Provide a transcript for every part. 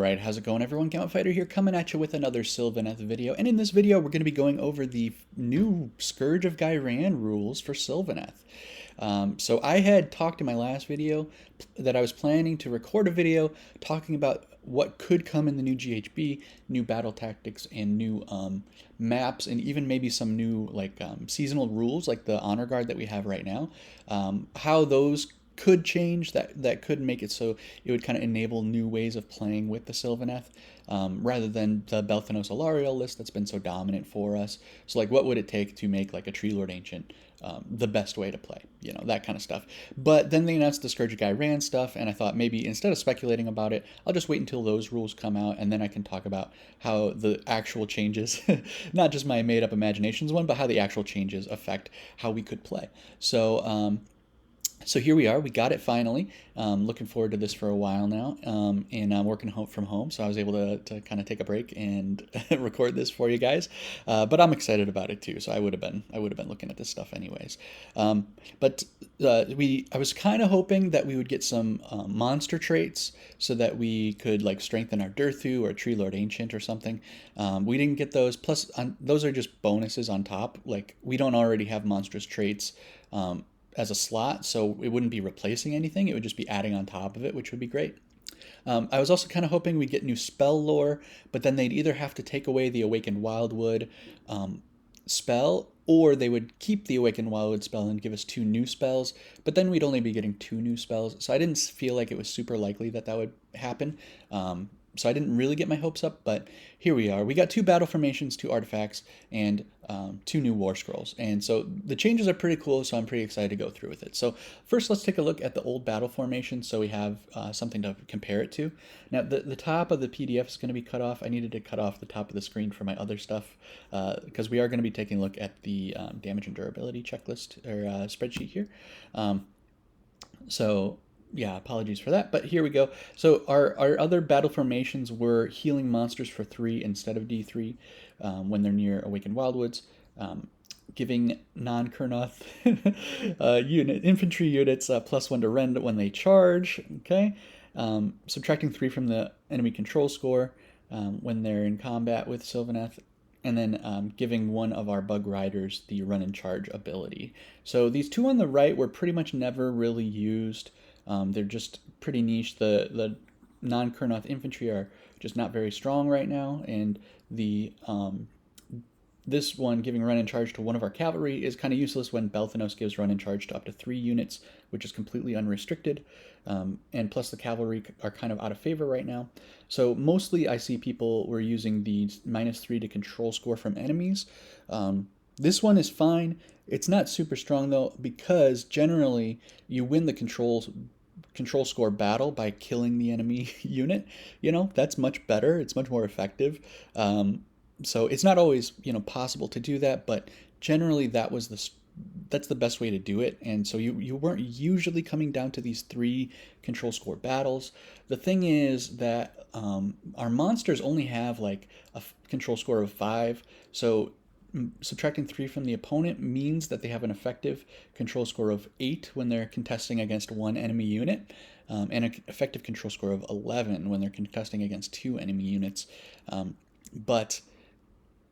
Alright, how's it going everyone? Gamma Fighter here, coming at you with another Sylvaneth video, and in this video we're going to be going over the new Scourge of Ghyran rules for Sylvaneth. So I had talked in my last video that I was planning to record a video talking about what could come in the new GHB, new battle tactics, and new maps, and even maybe some new seasonal rules like the Honor Guard that we have right now. How those could change, that could make it so it would kind of enable new ways of playing with the Sylvaneth, rather than the belthanos alarielle list that's been so dominant for us. So like, what would it take to make like a treelord ancient the best way to play, you know, that kind of stuff. But then they announced the Scourge of Ghyran stuff, and I thought maybe instead of speculating about it, I'll just wait until those rules come out, and then I can talk about how the actual changes, not just my made up imaginations one, but how the actual changes affect how we could play. So here we are. We got it finally. Looking forward to this for a while now, and I'm working from home, so I was able to kind of take a break and record this for you guys. But I'm excited about it too. So I would have been looking at this stuff anyways. I was kind of hoping that we would get some monster traits so that we could like strengthen our durthu or treelord ancient or something. We didn't get those. Plus, those are just bonuses on top. Like, we don't already have monstrous traits as a slot, so it wouldn't be replacing anything. It would just be adding on top of it, which would be great. I was also kind of hoping we'd get new spell lore, but then they'd either have to take away the Awakened Wildwood spell, or they would keep the Awakened Wildwood spell and give us 2 new spells, but then we'd only be getting 2 new spells, so I didn't feel like it was super likely that would happen. So I didn't really get my hopes up, but here we are. We got 2 battle formations, 2 artifacts, and 2 new war scrolls. And so the changes are pretty cool, so I'm pretty excited to go through with it. So first, let's take a look at the old battle formation so we have something to compare it to. Now, the top of the PDF is going to be cut off. I needed to cut off the top of the screen for my other stuff because we are going to be taking a look at the damage and durability checklist or spreadsheet here. Yeah, apologies for that, but here we go. So our other battle formations were healing monsters for 3 instead of D3 when they're near Awakened Wildwoods, giving non-kurnoth infantry units +1 to rend when they charge, okay? Subtracting 3 from the enemy control score when they're in combat with Sylvaneth, and then giving one of our bug riders the run and charge ability. So these 2 on the right were pretty much never really used. They're just pretty niche. The non-kurnoth infantry are just not very strong right now, and the this one, giving run and charge to one of our cavalry, is kind of useless when belthanos gives run and charge to up to 3 units, which is completely unrestricted. And plus the cavalry are kind of out of favor right now. So mostly I see people were using the -3 to control score from enemies. This one is fine. It's not super strong though, because generally you win the control score battle by killing the enemy unit. You know, that's much better. It's much more effective. So it's not always, you know, possible to do that, but generally that's the best way to do it. And so you weren't usually coming down to these 3 control score battles. The thing is that our monsters only have like a control score of 5, so subtracting 3 from the opponent means that they have an effective control score of 8 when they're contesting against 1 enemy unit, and an effective control score of 11 when they're contesting against 2 enemy units. But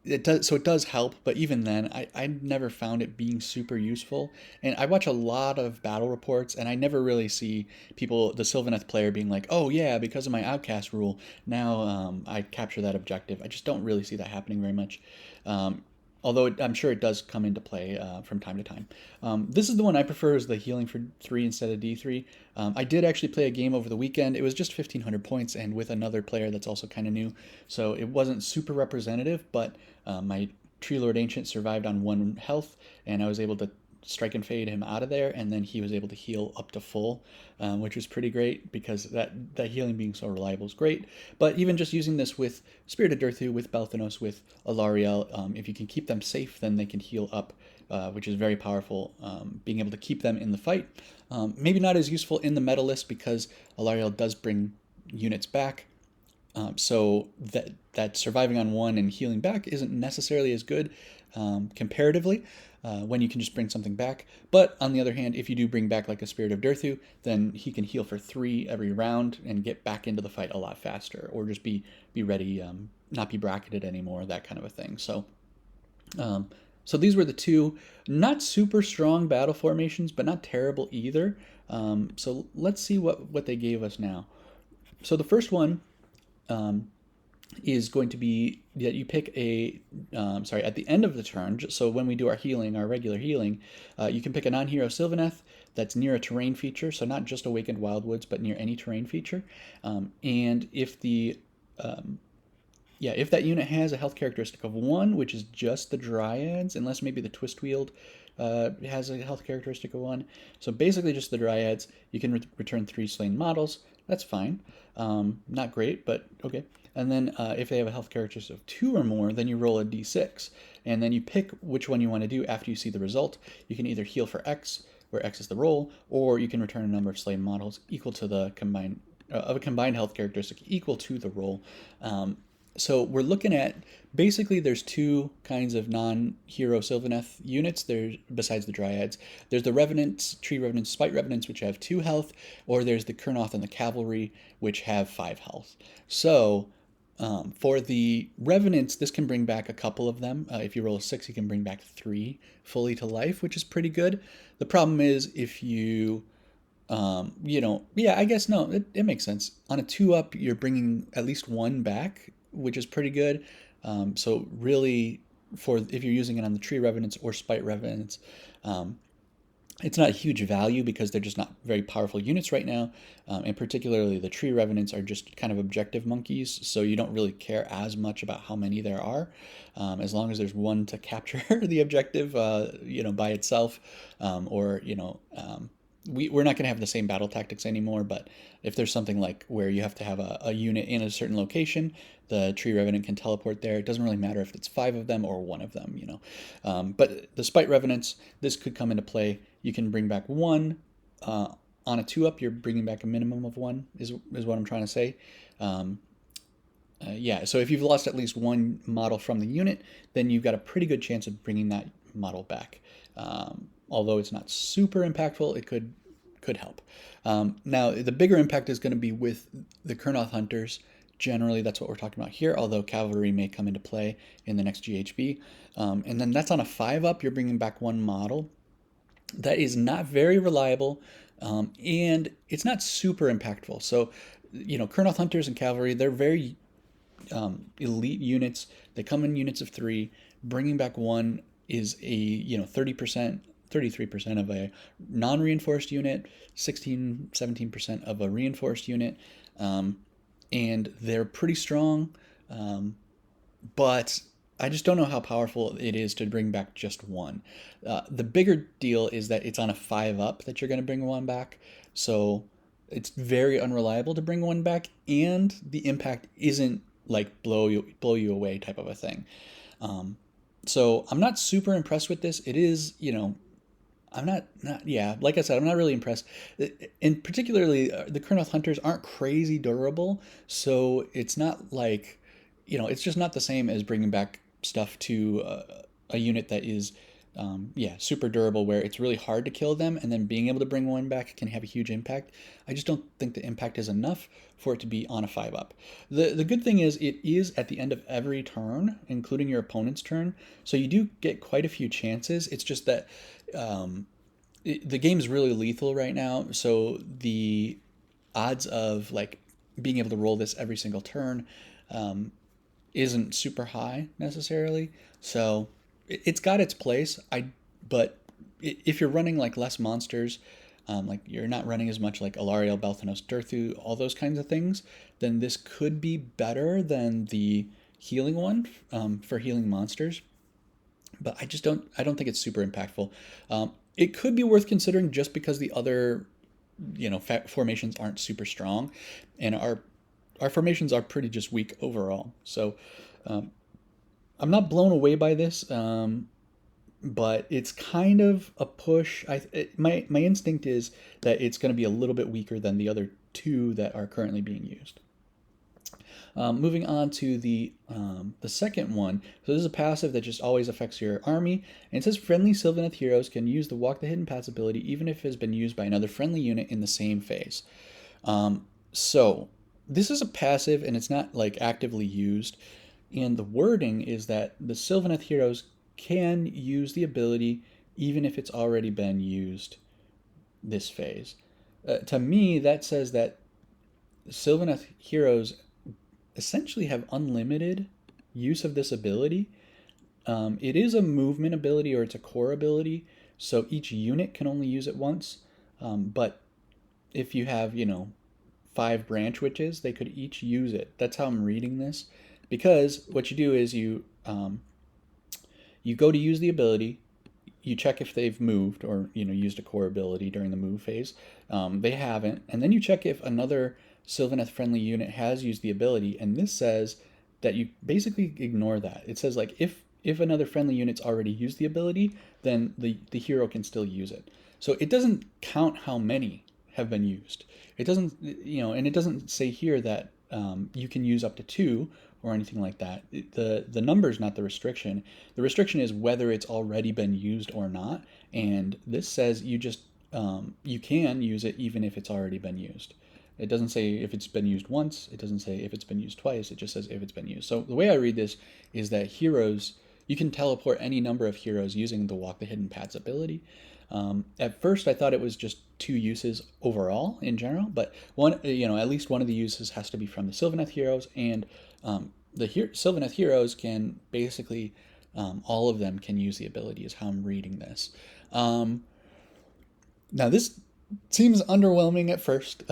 it does help, but even then, I never found it being super useful. And I watch a lot of battle reports, and I never really see people, the Sylvaneth player, being like, oh yeah, because of my outcast rule, now I capture that objective. I just don't really see that happening very much. Although I'm sure it does come into play from time to time. This is the one I prefer, is the healing for 3 instead of D3. I did actually play a game over the weekend. It was just 1,500 points, and with another player that's also kind of new. So it wasn't super representative, but my treelord ancient survived on 1 health, and I was able to strike and fade him out of there, and then he was able to heal up to full, which was pretty great, because that healing being so reliable is great. But even just using this with Spirited Durthu, with belthanos, with alarielle, if you can keep them safe, then they can heal up, which is very powerful, being able to keep them in the fight. Maybe not as useful in the meta list, because alarielle does bring units back, so that surviving on 1 and healing back isn't necessarily as good comparatively. when you can just bring something back. But on the other hand, if you do bring back like a Spirit of Durthu, then he can heal for 3 every round and get back into the fight a lot faster, or just be ready, not be bracketed anymore, that kind of a thing. So these were the two not super strong battle formations, but not terrible either. So let's see what they gave us now. So the first one is going to be that you pick at the end of the turn, so when we do our healing, our regular healing, you can pick a non-hero Sylvaneth that's near a terrain feature, so not just Awakened Wildwoods, but near any terrain feature. And if if that unit has a health characteristic of 1, which is just the Dryads, unless maybe the Twist Wield has a health characteristic of 1. So basically just the Dryads, you can return 3 slain models. That's fine. Not great, but okay. And then if they have a health characteristic of 2 or more, then you roll a d6. And then you pick which one you want to do after you see the result. You can either heal for X, where X is the roll, or you can return a number of slain models equal to the combined health characteristic equal to the roll. So we're looking at, basically there's 2 kinds of non-hero Sylvaneth units there besides the Dryads. There's the Revenants, Tree Revenants, Spite Revenants, which have 2 health, or there's the Kurnoth and the Cavalry, which have 5 health. So for the Revenants, this can bring back a couple of them. If you roll a 6, you can bring back 3 fully to life, which is pretty good. The problem is if you... I guess no, it makes sense. On a 2-up, you're bringing at least 1 back, which is pretty good. So really, if you're using it on the Tree Revenants or Spite Revenants, it's not a huge value because they're just not very powerful units right now. And particularly the Tree Revenants are just kind of objective monkeys, so you don't really care as much about how many there are, as long as there's 1 to capture the objective, by itself, we're not going to have the same battle tactics anymore, but if there's something like where you have to have a unit in a certain location, the Tree Revenant can teleport there. It doesn't really matter if it's 5 of them or 1 of them, But the Spite Revenants, this could come into play. You can bring back 1. On a 2-up, you're bringing back a minimum of 1, is what I'm trying to say. So if you've lost at least 1 model from the unit, then you've got a pretty good chance of bringing that model back. Although it's not super impactful, it could help. Now, the bigger impact is going to be with the Kurnoth Hunters. Generally, that's what we're talking about here, although Cavalry may come into play in the next GHB. And then that's on a 5-up, you're bringing back 1 model. That is not very reliable, and it's not super impactful. So, Kurnoth Hunters and Cavalry, they're very elite units. They come in units of 3. Bringing back 1 is a 30%, 33% of a non-reinforced unit, 16, 17% of a reinforced unit, and they're pretty strong, but I just don't know how powerful it is to bring back just 1. The bigger deal is that it's on a 5-up that you're going to bring 1 back, so it's very unreliable to bring 1 back, and the impact isn't like blow you away type of a thing. So I'm not super impressed with this. It is, like I said, I'm not really impressed. And particularly, the Kurnoth Hunters aren't crazy durable, so it's not like, it's just not the same as bringing back stuff to a unit that is, super durable, where it's really hard to kill them, and then being able to bring 1 back can have a huge impact. I just don't think the impact is enough for it to be on a 5-up. The good thing is it is at the end of every turn, including your opponent's turn, so you do get quite a few chances. It's just that the game's really lethal right now, so the odds of like being able to roll this every single turn isn't super high necessarily. So it's got its place. But if you're running like less monsters, like you're not running as much like alarielle, belthanos, durthu, all those kinds of things, then this could be better than the healing one for healing monsters. But I don't think it's super impactful. It could be worth considering just because the other, formations aren't super strong, and our formations are pretty just weak overall. So I'm not blown away by this, but it's kind of a push. My instinct is that it's going to be a little bit weaker than the other 2 that are currently being used. Moving on to the second one. So this is a passive that just always affects your army. And it says friendly Sylvaneth heroes can use the Walk the Hidden Paths ability even if it has been used by another friendly unit in the same phase. So this is a passive and it's not like actively used. And the wording is that the Sylvaneth heroes can use the ability even if it's already been used this phase. To me, that says that Sylvaneth heroes essentially have unlimited use of this ability. It is a movement ability or it's a core ability, so each unit can only use it once. But if you have, 5 branchwyches, they could each use it. That's how I'm reading this. Because what you do is you go to use the ability, you check if they've moved or used a core ability during the move phase. They haven't, and then you check if another Sylvaneth friendly unit has used the ability, and this says that you basically ignore that. It says like if another friendly unit's already used the ability, then the hero can still use it. So it doesn't count how many have been used. It doesn't, and it doesn't say here that you can use up to 2 or anything like that. The number is not the restriction. The restriction is whether it's already been used or not. And this says you just you can use it even if it's already been used. It doesn't say if it's been used once. It doesn't say if it's been used twice. It just says if it's been used. So the way I read this is that heroes, you can teleport any number of heroes using the Walk the Hidden Paths ability. At first, I thought it was just 2 uses overall in general, but one, at least one of the uses has to be from the Sylvaneth heroes, and Sylvaneth heroes can basically, all of them can use the ability, is how I'm reading this. Now, this seems underwhelming at first,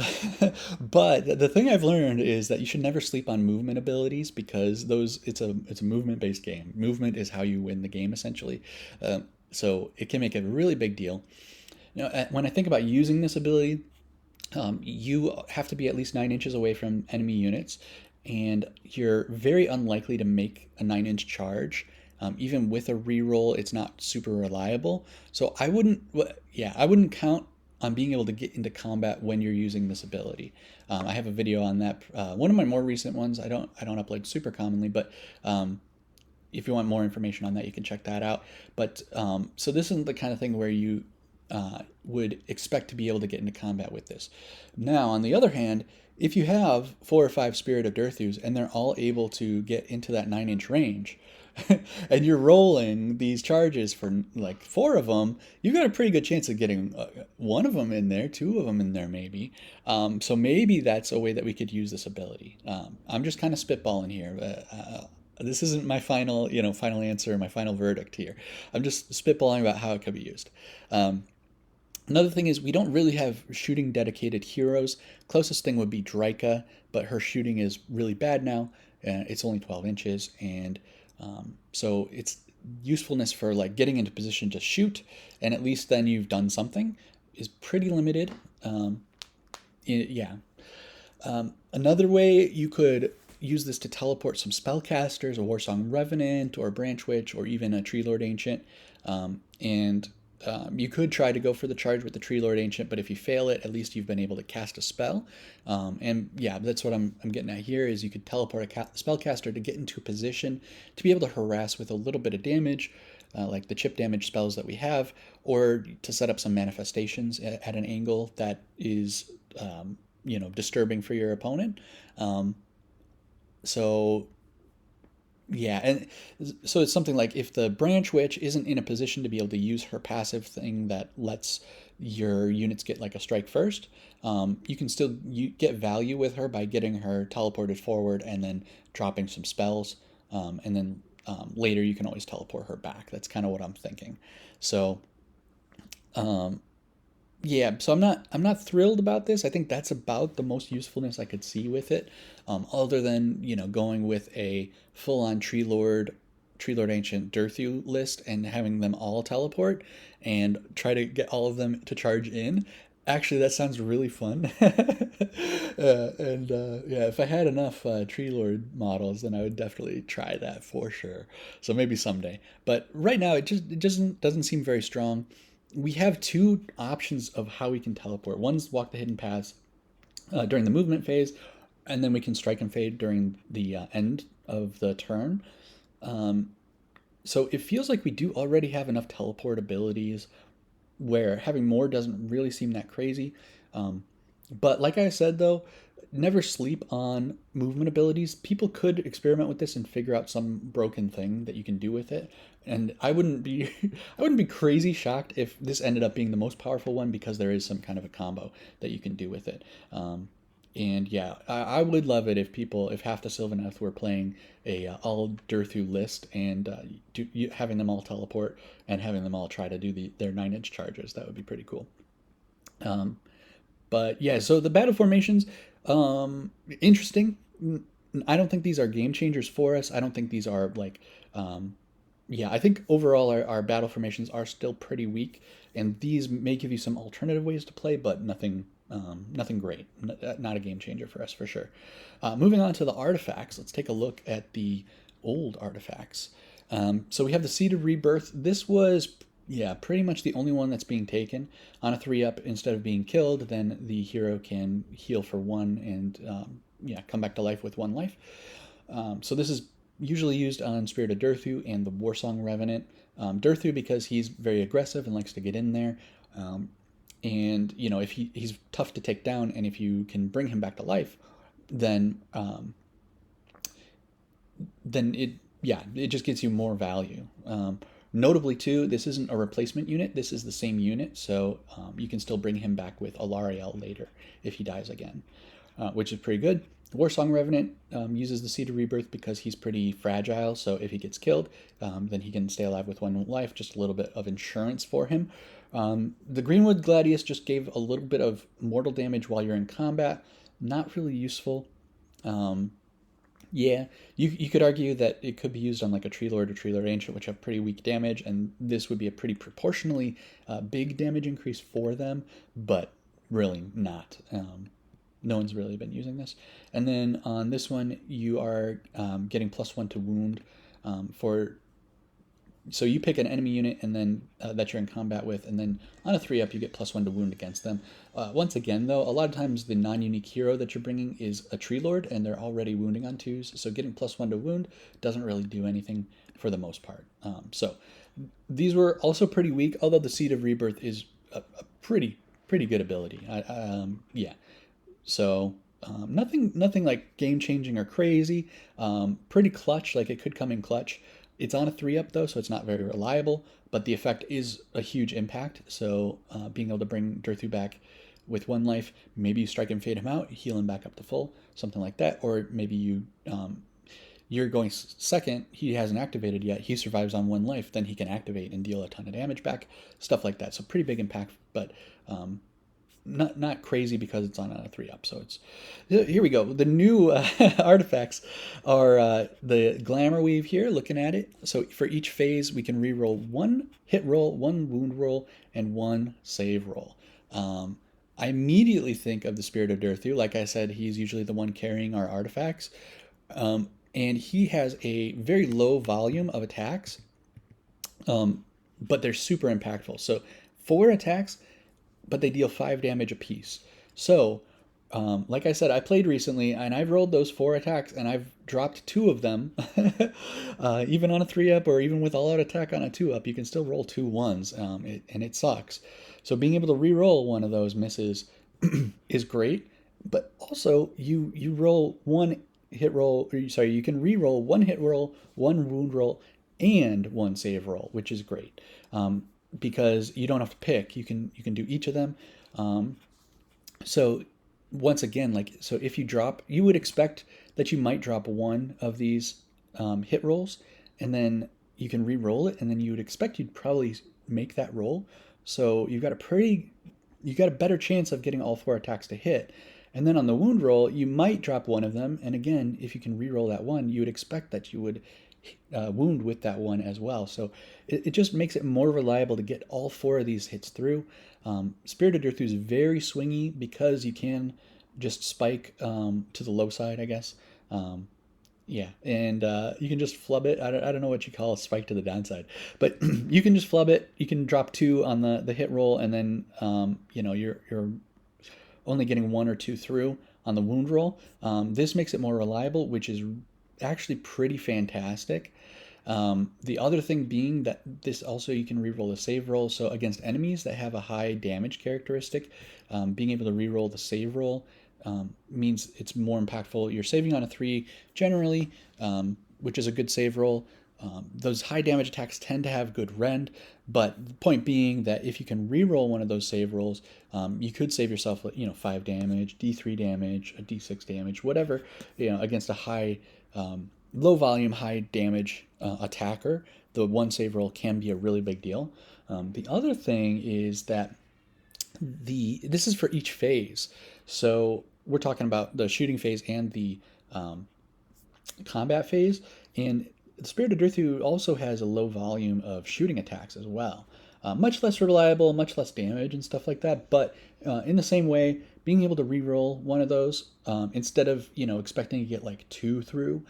but the thing I've learned is that you should never sleep on movement abilities because it's a movement-based game. Movement is how you win the game, essentially. So it can make a really big deal. When I think about using this ability, you have to be at least 9 inches away from enemy units, and you're very unlikely to make a 9-inch charge. Even with a reroll, it's not super reliable. So I wouldn't count on being able to get into combat when you're using this ability. I have a video on that. One of my more recent ones. I don't upload super commonly, but if you want more information on that, you can check that out. But so this isn't the kind of thing where you would expect to be able to get into combat with this. Now, on the other hand, if you have 4 or 5 Spirit of Durthus and they're all able to get into that 9-inch range, and you're rolling these charges for like 4 of them, you've got a pretty good chance of getting 1 of them in there, 2 of them in there maybe. So maybe that's a way that we could use this ability. I'm just kind of spitballing here. This isn't my final answer, my final verdict here. I'm just spitballing about how it could be used. Another thing is we don't really have shooting dedicated heroes. Closest thing would be Draa, but her shooting is really bad now. It's only 12 inches, and so its usefulness for like getting into position to shoot, and at least then you've done something, is pretty limited. Another way you could use this to teleport some spellcasters, a Warsong Revenant, or a Branchwych, or even a Treelord Ancient, you could try to go for the charge with the Treelord Ancient, but if you fail it, at least you've been able to cast a spell. That's what I'm getting at here, is you could teleport a spellcaster to get into a position to be able to harass with a little bit of damage, like the chip damage spells that we have, or to set up some manifestations at an angle that is, disturbing for your opponent. So it's something like if the Branchwych isn't in a position to be able to use her passive thing that lets your units get like a strike first, you can still get value with her by getting her teleported forward and then dropping some spells, and then later you can always teleport her back. That's kind of what I'm thinking. So so I'm not thrilled about this. I think that's about the most usefulness I could see with it, other than going with a full-on treelord Ancient durthu list and having them all teleport and try to get all of them to charge in. Actually, that sounds really fun. If I had enough treelord models, then I would definitely try that for sure. So maybe someday. But right now, it doesn't seem very strong. We have 2 options of how we can teleport. One's Walk the Hidden Paths during the movement phase, and then we can strike and fade during the end of the turn. So it feels like we do already have enough teleport abilities where having more doesn't really seem that crazy. But like I said, though, never sleep on movement abilities. People could experiment with this and figure out some broken thing that you can do with it. And I wouldn't be I wouldn't be crazy shocked if this ended up being the most powerful one because there is some kind of a combo that you can do with it. And yeah, I would love it if half the Sylvaneth were playing a all durthu list and having them all teleport and having them all try to do their 9-inch charges. That would be pretty cool. But yeah, so the battle formations, interesting. I don't think these are game changers for us. I don't think these are like, yeah, I think overall our battle formations are still pretty weak, and these may give you some alternative ways to play, but nothing great. Not a game changer for us for sure. Moving on to the artifacts, let's take a look at the old artifacts. So we have the Seed of Rebirth. This was, yeah, pretty much the only one that's being taken. On a 3-up, instead of being killed, then the hero can heal for 1 and yeah, come back to life with 1 life. So this is usually used on Spirit of Durthu and the Warsong Revenant. Durthu because he's very aggressive and likes to get in there. And you know, if he's tough to take down, and if you can bring him back to life, then it just gets you more value. Notably too, this isn't a replacement unit. This is the same unit, so you can still bring him back with alarielle later if he dies again, which is pretty good. Warsong Revenant uses the Seed of Rebirth because he's pretty fragile, so if he gets killed, then he can stay alive with 1 life, just a little bit of insurance for him. The Greenwood Gladius just gave a little bit of mortal damage while you're in combat. Not really useful. Yeah, you could argue that it could be used on like a treelord or treelord ancient, which have pretty weak damage, and this would be a pretty proportionally big damage increase for them, but really not. No one's really been using this. And then on this one, you are getting +1 to wound for. So you pick an enemy unit and then that you're in combat with, and then on a 3-up you get +1 to wound against them. Once again, though, a lot of times the non-unique hero that you're bringing is a treelord, and they're already wounding on 2s, so getting +1 to wound doesn't really do anything for the most part. So these were also pretty weak, although the Seed of Rebirth is a pretty good ability. Yeah. So nothing like game changing or crazy. Pretty clutch, like it could come in clutch. It's on a 3-up though, so it's not very reliable, but the effect is a huge impact. So being able to bring Durthu back with 1 life, maybe you strike and fade him out, heal him back up to full, something like that, or maybe you're going second, he hasn't activated yet, he survives on 1 life, then he can activate and deal a ton of damage back, stuff like that. So pretty big impact, but not crazy because it's on a 3-up. So it's here we go. The new artifacts are the Glamour Weave here. Looking at it, so for each phase we can reroll 1 hit roll, 1 wound roll, and 1 save roll. I immediately think of the Spirit of Durthu. Like I said, he's usually the one carrying our artifacts, and he has a very low volume of attacks, but they're super impactful. So 4 attacks, but they deal 5 damage apiece. So, like I said, I played recently, and I've rolled those 4 attacks, and I've dropped 2 of them. Even on a 3-up, or even with all-out attack on a 2-up, you can still roll 2 1s, and it sucks. So being able to re-roll one of those misses is great, but also you roll 1 hit roll, sorry, you can re-roll 1 hit roll, 1 wound roll, and 1 save roll, which is great. Because you don't have to pick, you can do each of them. So once again, so if you drop, you would expect that you might drop 1 of these hit rolls, and then you can re-roll it, and then you would expect you'd probably make that roll. So you've got a better chance of getting all 4 attacks to hit. And then on the wound roll, you might drop 1 of them, and again, if you can re-roll that 1, you would expect that you would wound with that 1 as well. So it just makes it more reliable to get all 4 of these hits through. Spirit of Durthu is very swingy because you can just spike to the low side, I guess. Yeah, and you can just flub it. I don't know what you call a spike to the downside, but you can just flub it. You can drop 2 on the hit roll, and then you're only getting 1 or 2 through on the wound roll. This makes it more reliable, which is actually pretty fantastic. The other thing being that this also, you can reroll the save roll. So against enemies that have a high damage characteristic, being able to reroll the save roll means it's more impactful. You're saving on a 3 generally, which is a good save roll. Those high damage attacks tend to have good rend, but the point being that if you can reroll one of those save rolls, you could save yourself, 5 damage, D3 damage, a D6 damage, whatever, against a high, low volume, high damage attacker. The one save roll can be a really big deal. The other thing is that this is for each phase. So we're talking about the shooting phase and the combat phase, and the Spirit of Durthu also has a low volume of shooting attacks as well. Much less reliable, much less damage and stuff like that, but in the same way, being able to reroll one of those, instead of expecting to get like 2 through,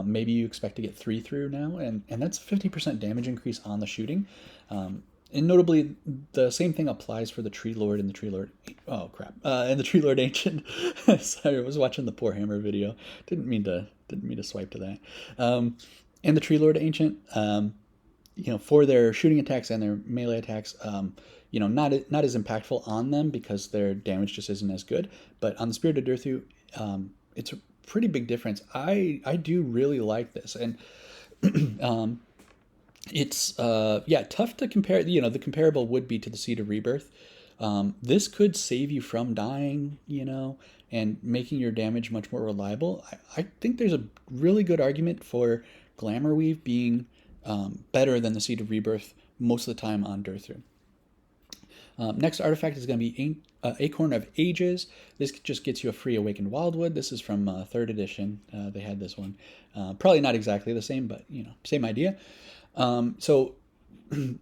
maybe you expect to get 3 through now, and that's a 50% damage increase on the shooting. And notably, the same thing applies for the treelord and the treelord. Oh crap! And the treelord ancient. Sorry, I was watching the Poor Hammer video. Didn't mean to swipe to that. And the treelord ancient. For their shooting attacks and their melee attacks, not as impactful on them because their damage just isn't as good. But on the Spirit of Durthu, it's a pretty big difference. I do really like this, and it's tough to compare. The comparable would be to the Seed of Rebirth. This could save you from dying, and making your damage much more reliable. I think there's a really good argument for Glamour Weave being better than the Seed of Rebirth most of the time on Durthu. Next artifact is going to be Acorn of Ages. This just gets you a free Awakened Wildwood. This is from 3rd edition. They had this one. Probably not exactly the same, but same idea. So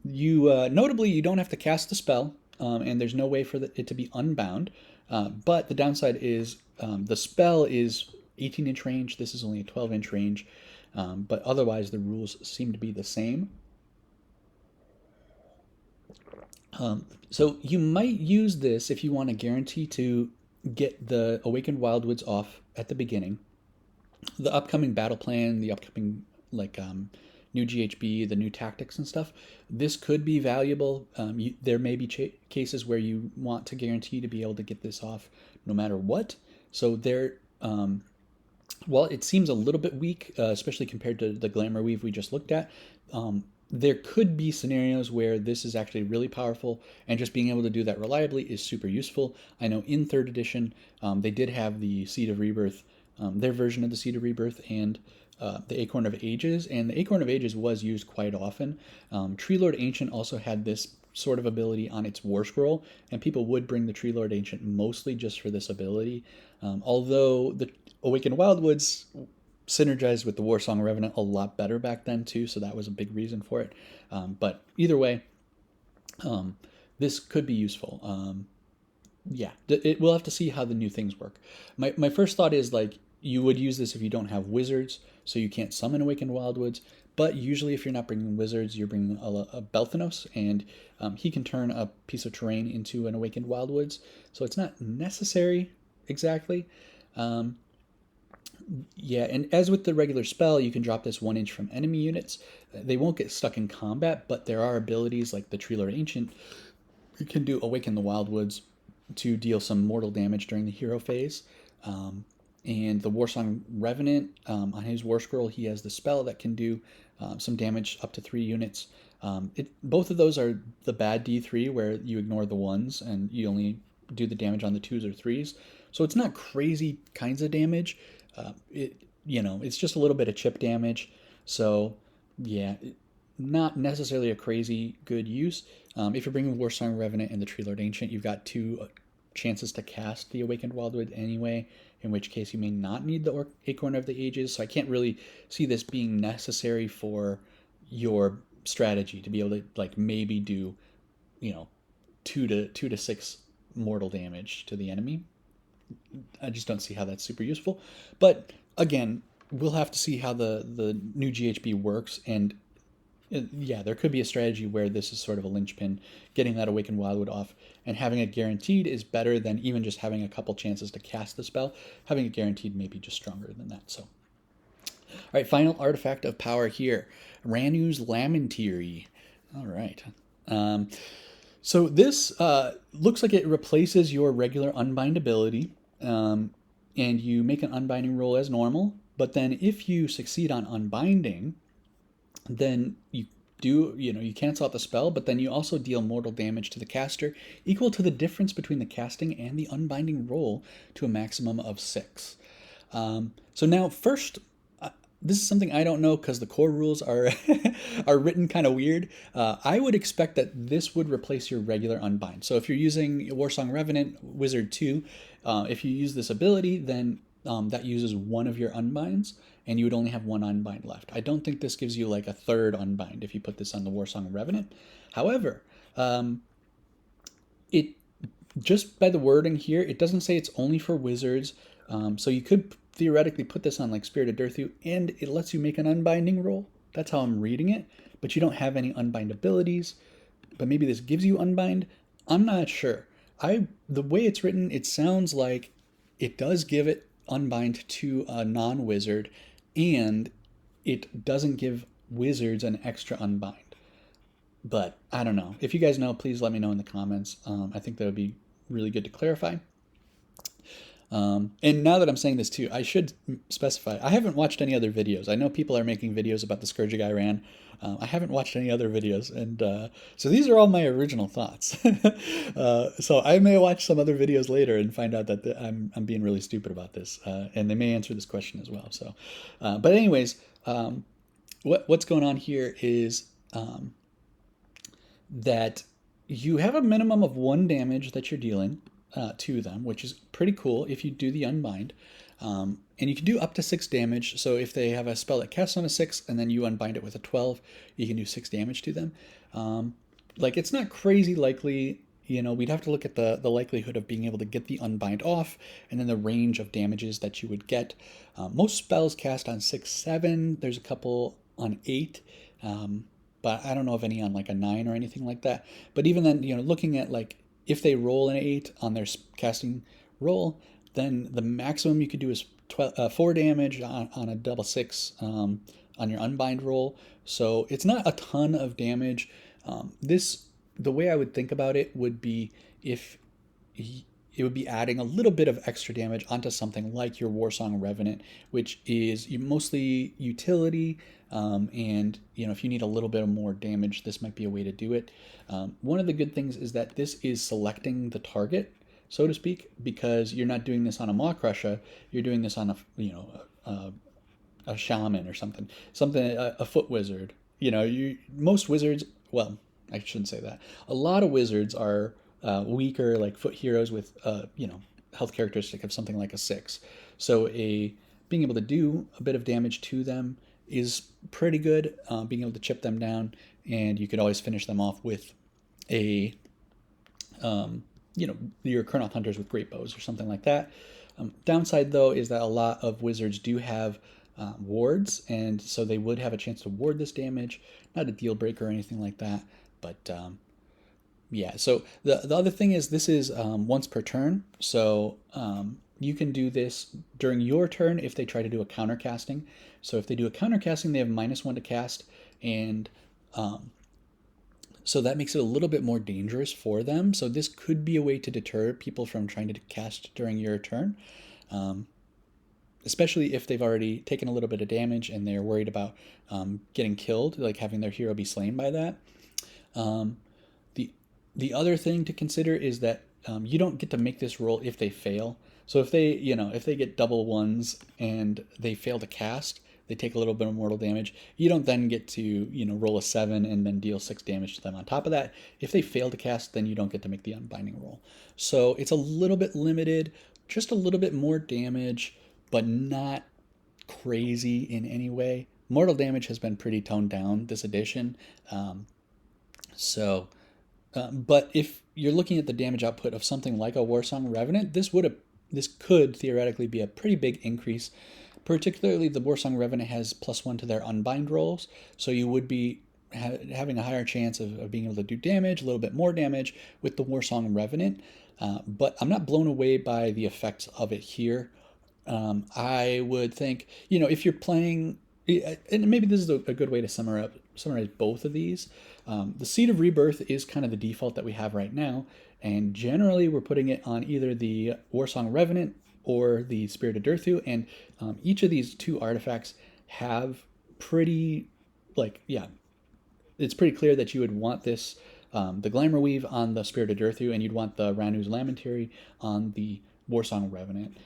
you notably, you don't have to cast the spell, and there's no way for it to be unbound. But the downside is the spell is 18-inch range. This is only a 12-inch range. But otherwise, the rules seem to be the same. So you might use this if you want to guarantee to get the Awakened Wildwoods off at the beginning. The upcoming battle plan, the upcoming new GHB, the new tactics and stuff, this could be valuable. There may be cases where you want to guarantee to be able to get this off no matter what. So while it seems a little bit weak, especially compared to the Glamour Weave we just looked at, there could be scenarios where this is actually really powerful, and just being able to do that reliably is super useful. I know in 3rd edition, they did have the Seed of Rebirth, their version of the Seed of Rebirth, and the Acorn of Ages, and the Acorn of Ages was used quite often. Treelord Ancient also had this sort of ability on its War Scroll, and people would bring the Treelord Ancient mostly just for this ability. Although the Awakened Wildwoods synergized with the Warsong Revenant a lot better back then too, so that was a big reason for it. But either way, this could be useful. We'll have to see how the new things work. My first thought is you would use this if you don't have wizards, so you can't summon Awakened Wildwoods. But usually if you're not bringing wizards, you're bringing a belthanos, and he can turn a piece of terrain into an Awakened Wildwoods. So it's not necessary exactly. And as with the regular spell, you can drop this 1 inch from enemy units. They won't get stuck in combat, but there are abilities like the Treelord Ancient who can do Awaken the Wildwoods to deal some mortal damage during the hero phase. And the Warsong Revenant, on his War Scroll, he has the spell that can do some damage up to 3 units. Both of those are the bad D3, where you ignore the 1s and you only do the damage on the 2s or 3s. So it's not crazy kinds of damage. It's just a little bit of chip damage. So, not necessarily a crazy good use. If you're bringing Warsong Revenant and the Treelord Ancient, you've got 2 chances to cast the Awakened Wildwood anyway, in which case you may not need the Acorn of the Ages. So I can't really see this being necessary for your strategy to be able to maybe do 2 to 6 mortal damage to the enemy. I just don't see how that's super useful. But again, we'll have to see how the new GHB works, and yeah, there could be a strategy where this is sort of a linchpin, getting that Awakened Wildwood off, and having it guaranteed is better than even just having a couple chances to cast the spell. Having it guaranteed may be just stronger than that. So, all right, final artifact of power here, Ranus Lamiri. All right. So this looks like it replaces your regular Unbind ability, and you make an Unbinding roll as normal. But then if you succeed on Unbinding, then you cancel out the spell, but then you also deal mortal damage to the caster equal to the difference between the casting and the Unbinding roll to a maximum of 6. So now first, this is something I don't know because the core rules are are written kind of weird. I would expect that this would replace your regular Unbind. So if you're using Warsong Revenant Wizard 2, if you use this ability, then that uses one of your Unbinds, and you would only have one Unbind left. I don't think this gives you like a third Unbind if you put this on the Warsong Revenant. However, it just by the wording here, it doesn't say it's only for wizards. So you could theoretically put this on like Spirit of Durthu, and it lets you make an Unbinding roll. That's how I'm reading it. But you don't have any Unbind abilities. But maybe this gives you Unbind. I'm not sure. The way it's written, it sounds like it does give it Unbind to a non-wizard, and it doesn't give wizards an extra Unbind. But I don't know. If you guys know, please let me know in the comments. I think that would be really good to clarify. And now that I'm saying this too, I should specify, I haven't watched any other videos. I know people are making videos about the Scourge of Ghyran. I haven't watched any other videos, and so these are all my original thoughts. So I may watch some other videos later and find out that I'm being really stupid about this, and they may answer this question as well. So, but anyways, what's going on here is that you have a minimum of 1 damage that you're dealing to them, which is pretty cool if you do the Unbind. And you can do up to 6 damage. So if they have a spell that casts on a 6 and then you unbind it with a 12, you can do 6 damage to them. Like, it's not crazy likely. We'd have to look at the likelihood of being able to get the Unbind off and then the range of damages that you would get. Most spells cast on 6, 7. There's a couple on 8. But I don't know of any on like a 9 or anything like that. But even then, looking at like if they roll an 8 on their casting roll, then the maximum you could do is 4 damage on a double 6 on your Unbind roll. So it's not a ton of damage. The way I would think about it would be if it would be adding a little bit of extra damage onto something like your Warsong Revenant, which is mostly utility. And if you need a little bit more damage, this might be a way to do it. One of the good things is that this is selecting the target, so to speak, because you're not doing this on a Maw Crusher, you're doing this on a shaman or something, a foot wizard. Most wizards, well, I shouldn't say that. A lot of wizards are weaker, like foot heroes with health characteristic of something like a 6. So being able to do a bit of damage to them is pretty good. Being able to chip them down, and you could always finish them off with your kurnoth hunters with great bows or something like that. Downside though is that a lot of wizards do have wards, and so they would have a chance to ward this damage. Not a deal breaker or anything like that, but yeah. So the other thing is this is once per turn, so you can do this during your turn if they try to do a counter casting. So if they do a counter casting, they have -1 to cast, and so that makes it a little bit more dangerous for them. So this could be a way to deter people from trying to cast during your turn, especially if they've already taken a little bit of damage and they're worried about getting killed, like having their hero be slain by that. The other thing to consider is that you don't get to make this roll if they fail. So if they get double 1s and they fail to cast, they take a little bit of mortal damage. You don't then get to roll a 7 and then deal 6 damage to them on top of that. If they fail to cast, then you don't get to make the Unbinding roll. So it's a little bit limited, just a little bit more damage, but not crazy in any way. Mortal damage has been pretty toned down this edition. But if you're looking at the damage output of something like a Warsong Revenant, this could theoretically be a pretty big increase. Particularly the Warsong Revenant has +1 to their Unbind rolls, so you would be having a higher chance of being able to do damage, a little bit more damage with the Warsong Revenant. But I'm not blown away by the effects of it here. I would think, if you're playing, and maybe this is a good way to summarize both of these. The Seed of Rebirth is kind of the default that we have right now, and generally we're putting it on either the Warsong Revenant or the Spirit of Durthu, and each of these two artifacts have pretty, it's pretty clear that you would want this, the Glamour Weave on the Spirit of Durthu, and you'd want the Ranus Lamiri on the Warsong Revenant.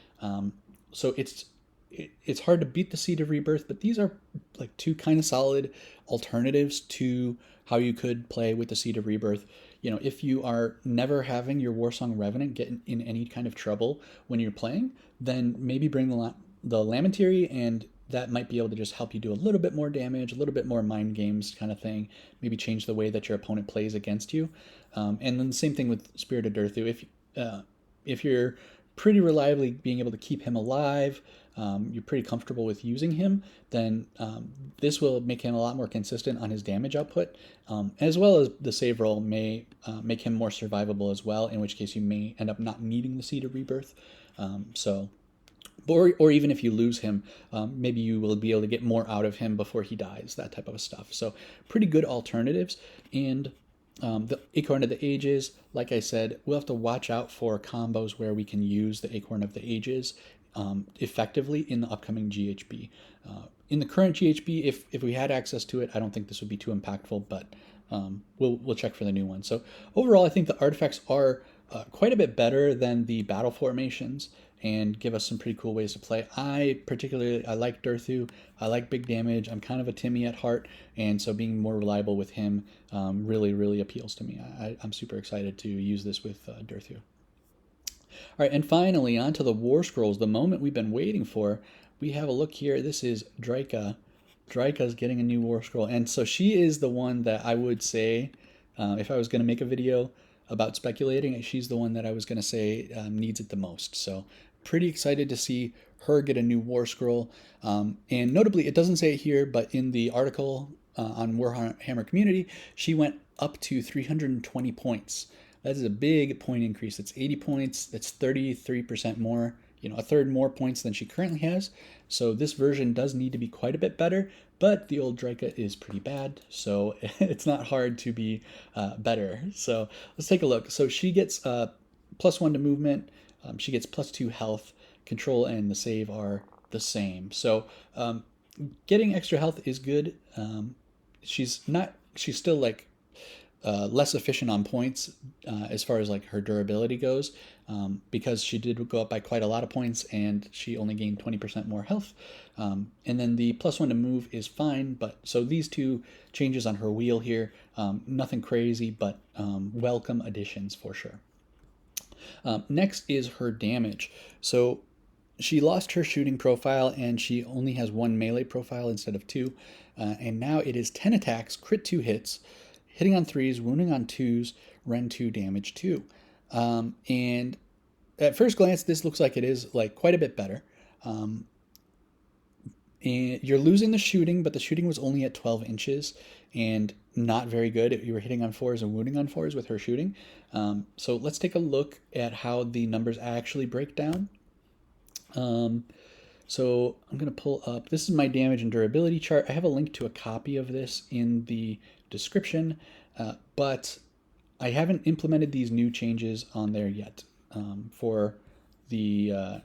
So it's hard to beat the Seed of Rebirth, but these are like two kind of solid alternatives to how you could play with the Seed of Rebirth. If you are never having your Warsong Revenant get in any kind of trouble when you're playing, then maybe bring the Lamiri, and that might be able to just help you do a little bit more damage, a little bit more mind games kind of thing, maybe change the way that your opponent plays against you. And then the same thing with Spirit of Durthu. If you're pretty reliably being able to keep him alive, you're pretty comfortable with using him, then this will make him a lot more consistent on his damage output, as well as the save roll may make him more survivable as well, in which case you may end up not needing the Seed of Rebirth. Or even if you lose him, maybe you will be able to get more out of him before he dies, that type of stuff. So pretty good alternatives. And the Acorn of the Ages, like I said, we'll have to watch out for combos where we can use the Acorn of the Ages effectively in the upcoming GHB. In the current GHB, if we had access to it, I don't think this would be too impactful, but we'll check for the new one. So overall, I think the artifacts are quite a bit better than the battle formations and give us some pretty cool ways to play. I like Durthu. I like big damage. I'm kind of a Timmy at heart, and so being more reliable with him really, really appeals to me. I'm super excited to use this with Durthu. All right, and finally, on to the War Scrolls, the moment we've been waiting for. We have a look here. This is Draa. Draika's getting a new War Scroll, and so she is the one that I would say, if I was going to make a video about speculating, she's the one that I was going to say needs it the most. So pretty excited to see her get a new War Scroll. And notably, it doesn't say it here, but in the article on Warhammer Community, she went up to 320 points. That is a big point increase. It's 80 points. That's 33% more, a third more points than she currently has. So this version does need to be quite a bit better, but the old Draa is pretty bad, so it's not hard to be better. So let's take a look. So she gets +1 to movement. She gets +2 health. Control and the save are the same. So getting extra health is good. She's still like less efficient on points as far as like her durability goes, because she did go up by quite a lot of points and she only gained 20% more health. And then the +1 to move is fine, but so these two changes on her wheel here, nothing crazy, but welcome additions for sure. Next is her damage. So she lost her shooting profile and she only has 1 melee profile instead of 2, and now it is 10 attacks, crit 2 hits, hitting on 3s, wounding on 2s, rend 2, damage 2. And at first glance, this looks like it is like quite a bit better. And you're losing the shooting, but the shooting was only at 12 inches and not very good. You were hitting on 4s and wounding on 4s with her shooting. So let's take a look at how the numbers actually break down. So I'm going to pull up, this is my damage and durability chart. I have a link to a copy of this in the description, but I haven't implemented these new changes on there yet for the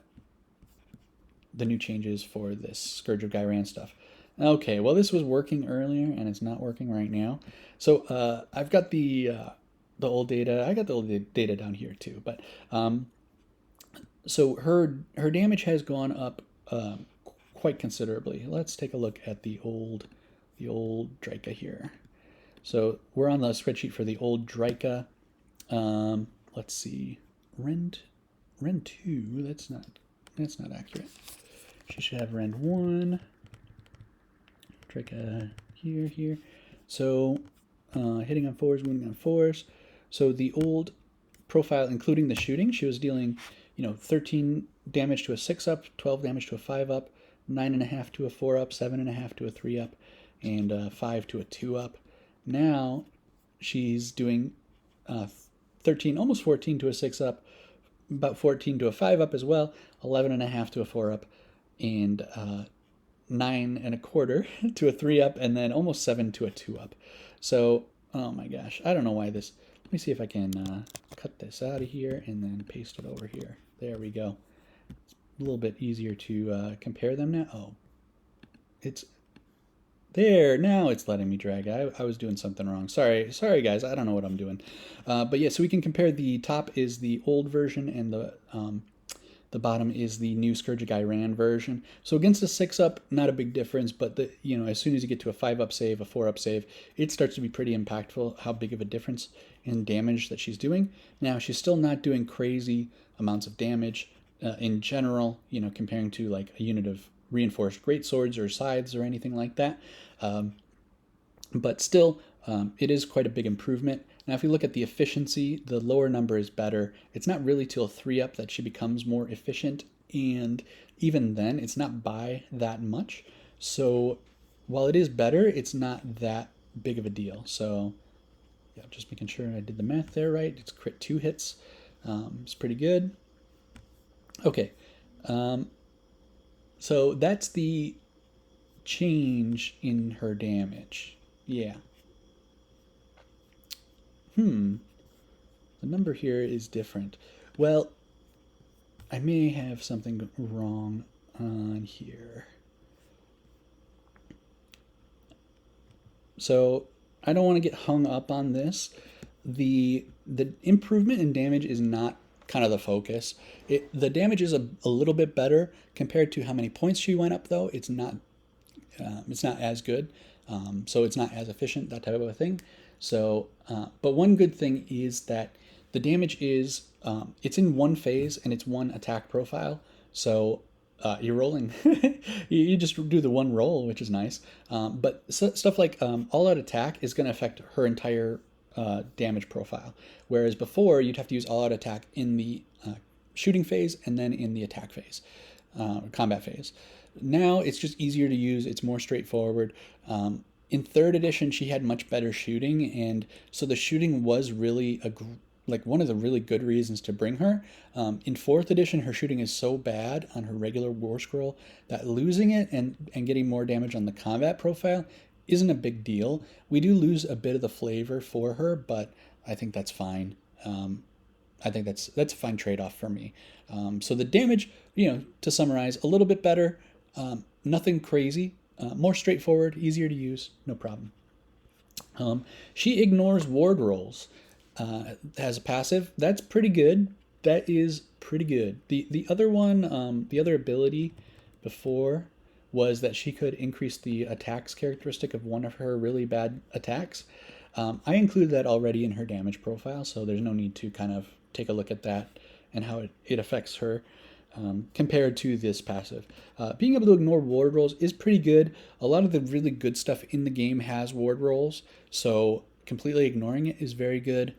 new changes for this Scourge of Ghyran stuff. Okay, well this was working earlier and it's not working right now. So I've got the old data. I got the old data down here too, but so her damage has gone up quite considerably. Let's take a look at the old Draa here. So we're on the spreadsheet for the old Draa. Let's see, rend 2. That's not accurate. She should have rend 1. Draa here. So hitting on 4s, wounding on 4s. So the old profile, including the shooting, she was dealing 13 damage to a 6-up, 12 damage to a 5-up, 9.5 to a 4-up, 7.5 to a 3-up, and 5 to a 2-up. Now she's doing 13, almost 14 to a 6 up, about 14 to a 5 up as well, 11.5 to a 4 up, and 9.25 to a 3 up, and then almost 7 to a 2 up. So, oh my gosh, I don't know why this. Let me see if I can cut this out of here and then paste it over here. There we go. It's a little bit easier to compare them now. Oh, it's there. Now it's letting me drag. I was doing something wrong. Sorry guys. I don't know what I'm doing. But yeah, so we can compare. The top is the old version, and the bottom is the new Scourge of Ghyran version. So against a 6 up, not a big difference, but as soon as you get to a 5 up save, a 4 up save, it starts to be pretty impactful how big of a difference in damage that she's doing. Now, she's still not doing crazy amounts of damage in general, comparing to like a unit of reinforced greatswords or scythes or anything like that. But still, it is quite a big improvement. Now, if you look at the efficiency, the lower number is better. It's not really till 3 up that she becomes more efficient, and even then, it's not by that much. So while it is better, it's not that big of a deal. So yeah, just making sure I did the math there right. It's crit 2 hits. It's pretty good. Okay, so that's the change in her damage. Yeah. The number here is different. Well, I may have something wrong on here. So I don't want to get hung up on this. The improvement in damage is not kind of the focus. The damage is a little bit better compared to how many points she went up, though. It's not as good. So it's not as efficient, that type of a thing. So, but one good thing is that the damage is, it's in one phase and it's one attack profile. So you're rolling, you just do the one roll, which is nice. But stuff like all out attack is going to affect her entire damage profile. Whereas before, you'd have to use all out attack in the shooting phase and then in the attack phase, combat phase. Now it's just easier to use. It's more straightforward. In 3rd edition, she had much better shooting, and so the shooting was really one of the really good reasons to bring her. In 4th edition, her shooting is so bad on her regular war scroll that losing it and getting more damage on the combat profile isn't a big deal. We do lose a bit of the flavor for her, but I think that's fine. I think that's a fine trade-off for me. So the damage, to summarize, a little bit better. Nothing crazy. More straightforward, easier to use, no problem. She ignores ward rolls as a passive. That's pretty good. That is pretty good. The other one, the other ability before was that she could increase the attacks characteristic of one of her really bad attacks. I included that already in her damage profile, so there's no need to kind of take a look at that and how it affects her. Compared to this passive. Being able to ignore ward rolls is pretty good. A lot of the really good stuff in the game has ward rolls, so completely ignoring it is very good.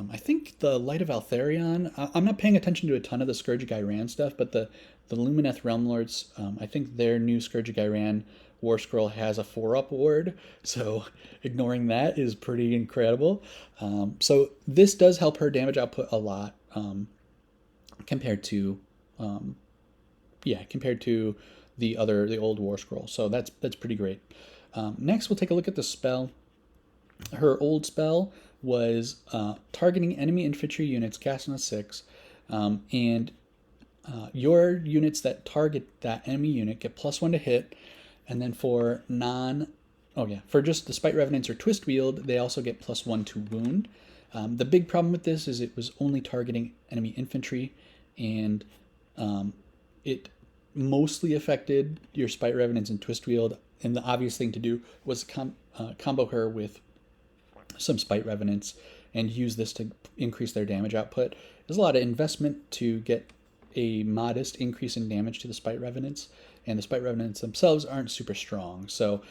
I think the Light of Altharion, I'm not paying attention to a ton of the Scourge of Ghyran stuff, but the Lumineth Realm Lords, I think their new Scourge of Ghyran War Scroll has a 4-up ward, so ignoring that is pretty incredible. So this does help her damage output a lot compared to the old War Scroll. So that's pretty great. Next, we'll take a look at the spell. Her old spell was targeting enemy infantry units cast on a 6, and your units that target that enemy unit get +1 to hit, and then for just the Spite Revenants or Twist Wield, they also get +1 to wound. The big problem with this is it was only targeting enemy infantry, and it mostly affected your Spite Revenants and Twist Wield, and the obvious thing to do was combo her with some Spite Revenants and use this to increase their damage output. There's a lot of investment to get a modest increase in damage to the Spite Revenants, and the Spite Revenants themselves aren't super strong. So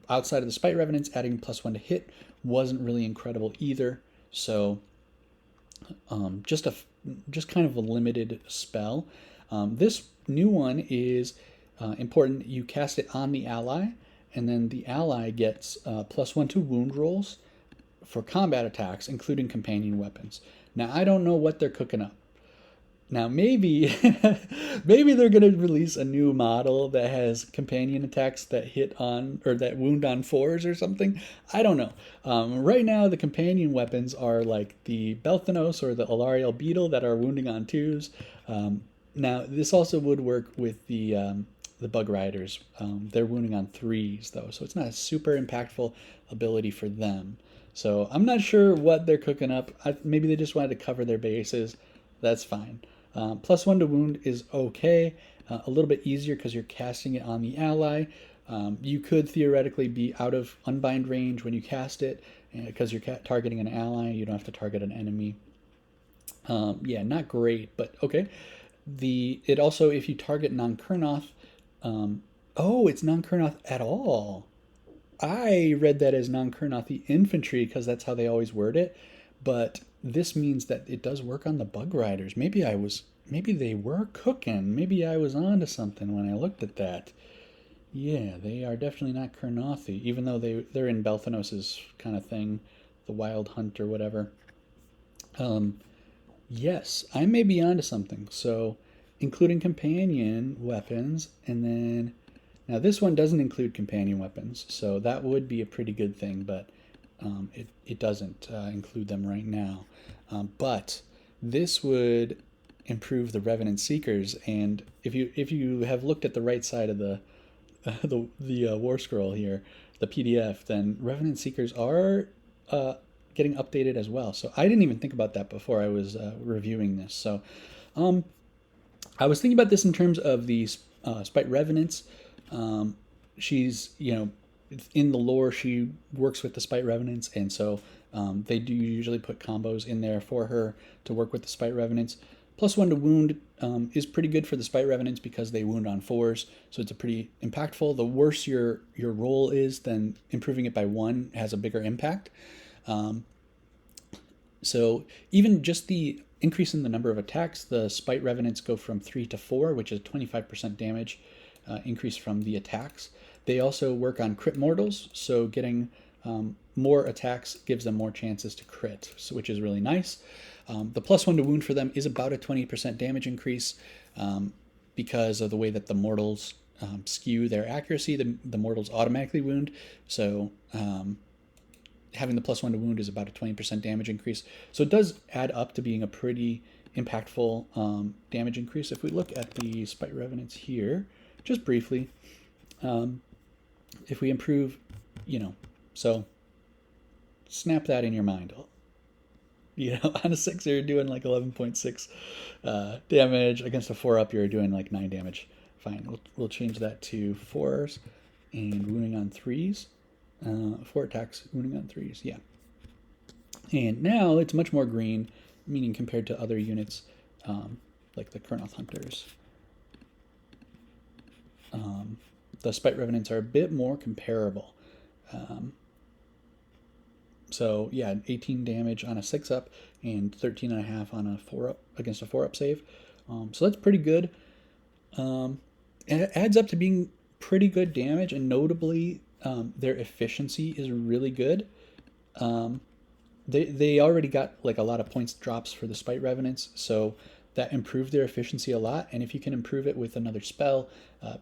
outside of the Spite Revenants, adding +1 to hit wasn't really incredible either. So just kind of a limited spell. This new one is important. You cast it on the ally, and then the ally gets +1 to wound rolls for combat attacks, including companion weapons. Now, I don't know what they're cooking up. Now, maybe maybe they're going to release a new model that has companion attacks that hit on, or that wound on 4s or something. I don't know. Right now, the companion weapons are like the belthanos or the alarielle beetle that are wounding on 2s. Now, this also would work with the bug riders. They're wounding on 3s, though, so it's not a super impactful ability for them. So I'm not sure what they're cooking up. Maybe they just wanted to cover their bases. That's fine. +1 to wound is okay. A little bit easier because you're casting it on the ally. You could theoretically be out of unbind range when you cast it because you're targeting an ally. You don't have to target an enemy. Yeah, not great, but okay. It also, if you target non-kurnoth, it's non-kurnoth at all. I read that as non-kurnoth the infantry because that's how they always word it, but this means that it does work on the bug riders. Maybe they were cooking. Maybe I was onto something when I looked at that. Yeah, they are definitely not Kurnothy, even though they're in Belthanos' kind of thing, the Wild Hunt or whatever. Yes, I may be onto something. So, including companion weapons, and then now this one doesn't include companion weapons, so that would be a pretty good thing, but it doesn't include them right now. But this would improve the Revenant Seekers, and if you have looked at the right side of the War Scroll here, the PDF, then Revenant Seekers are getting updated as well. So I didn't even think about that before I was reviewing this. So I was thinking about this in terms of the Spite Revenants. She's, in the lore, she works with the Spite Revenants, and so they do usually put combos in there for her to work with the Spite Revenants. +1 to wound is pretty good for the Spite Revenants because they wound on 4s, so it's a pretty impactful. The worse your roll is, then improving it by 1 has a bigger impact. So even just the increase in the number of attacks, the Spite Revenants go from 3 to 4, which is 25% damage increase from the attacks. They also work on crit mortals, so getting more attacks gives them more chances to crit, which is really nice. The +1 to wound for them is about a 20% damage increase because of the way that the mortals skew their accuracy. The mortals automatically wound, so having the +1 to wound is about a 20% damage increase. So it does add up to being a pretty impactful damage increase. If we look at the Spite Revenants here, just briefly, if we improve, so snap that in your mind. On a 6 you're doing like 11.6 damage. Against a 4-up you're doing like 9 damage. Fine, we'll change that to 4s and wounding on 3s. 4 attacks, wounding on 3s, yeah. And now it's much more green, meaning compared to other units like the Kurnoth Hunters. The Spite Revenants are a bit more comparable. So yeah, 18 damage on a 6-up and 13.5 on a 4-up against a 4-up save. So that's pretty good. And it adds up to being pretty good damage, and notably their efficiency is really good. They already got like a lot of points drops for the Spite Revenants, so that improved their efficiency a lot. And if you can improve it with another spell,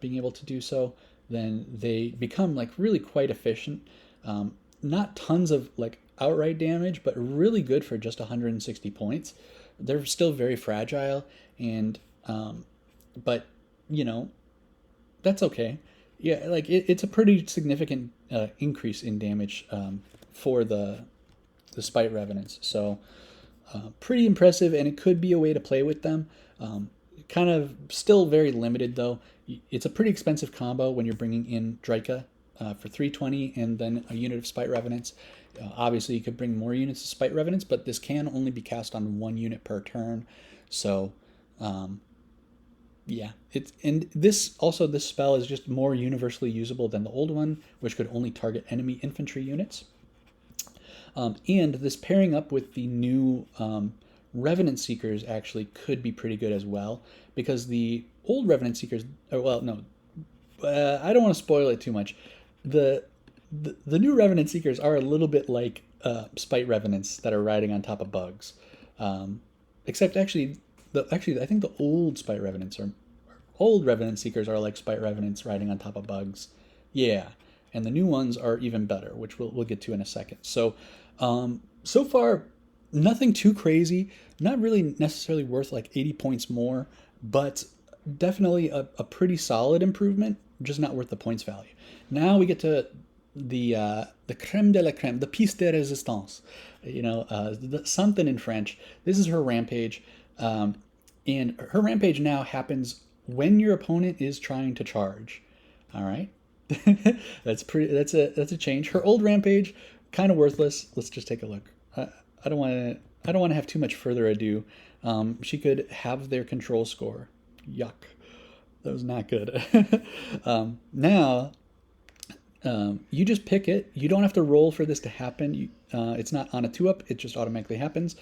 being able to do so, then they become like really quite efficient. Not tons of like outright damage, but really good for just 160 points. They're still very fragile, and but that's okay. Yeah, like it's a pretty significant increase in damage for the Spite Revenants. So pretty impressive, and it could be a way to play with them. Kind of still very limited though. It's a pretty expensive combo when you're bringing in Drika for 320 and then a unit of Spite Revenants. Obviously, you could bring more units of Spite Revenants, but this can only be cast on 1 unit per turn. So, yeah, this spell is just more universally usable than the old one, which could only target enemy infantry units. And this pairing up with the new Revenant Seekers actually could be pretty good as well, because the old Revenant Seekers, I don't want to spoil it too much. the new Revenant Seekers are a little bit like Spite Revenants that are riding on top of bugs. Except actually I think the old Spite Revenants are old Revenant Seekers are like Spite Revenants riding on top of bugs. Yeah, and the new ones are even better, which we'll get to in a second. So so far, nothing too crazy. Not really necessarily worth like 80 points more, but definitely a pretty solid improvement. Just not worth the points value. Now we get to the creme de la creme, the piece de resistance. Something in French. This is her rampage, and her rampage now happens when your opponent is trying to charge. All right, that's a change. Her old rampage, kind of worthless. Let's just take a look. I don't want to. I don't want to have too much further ado. She could have their control score. Yuck, that was not good. Now you just pick it. You don't have to roll for this to happen. It's not on a 2-up. It just automatically happens.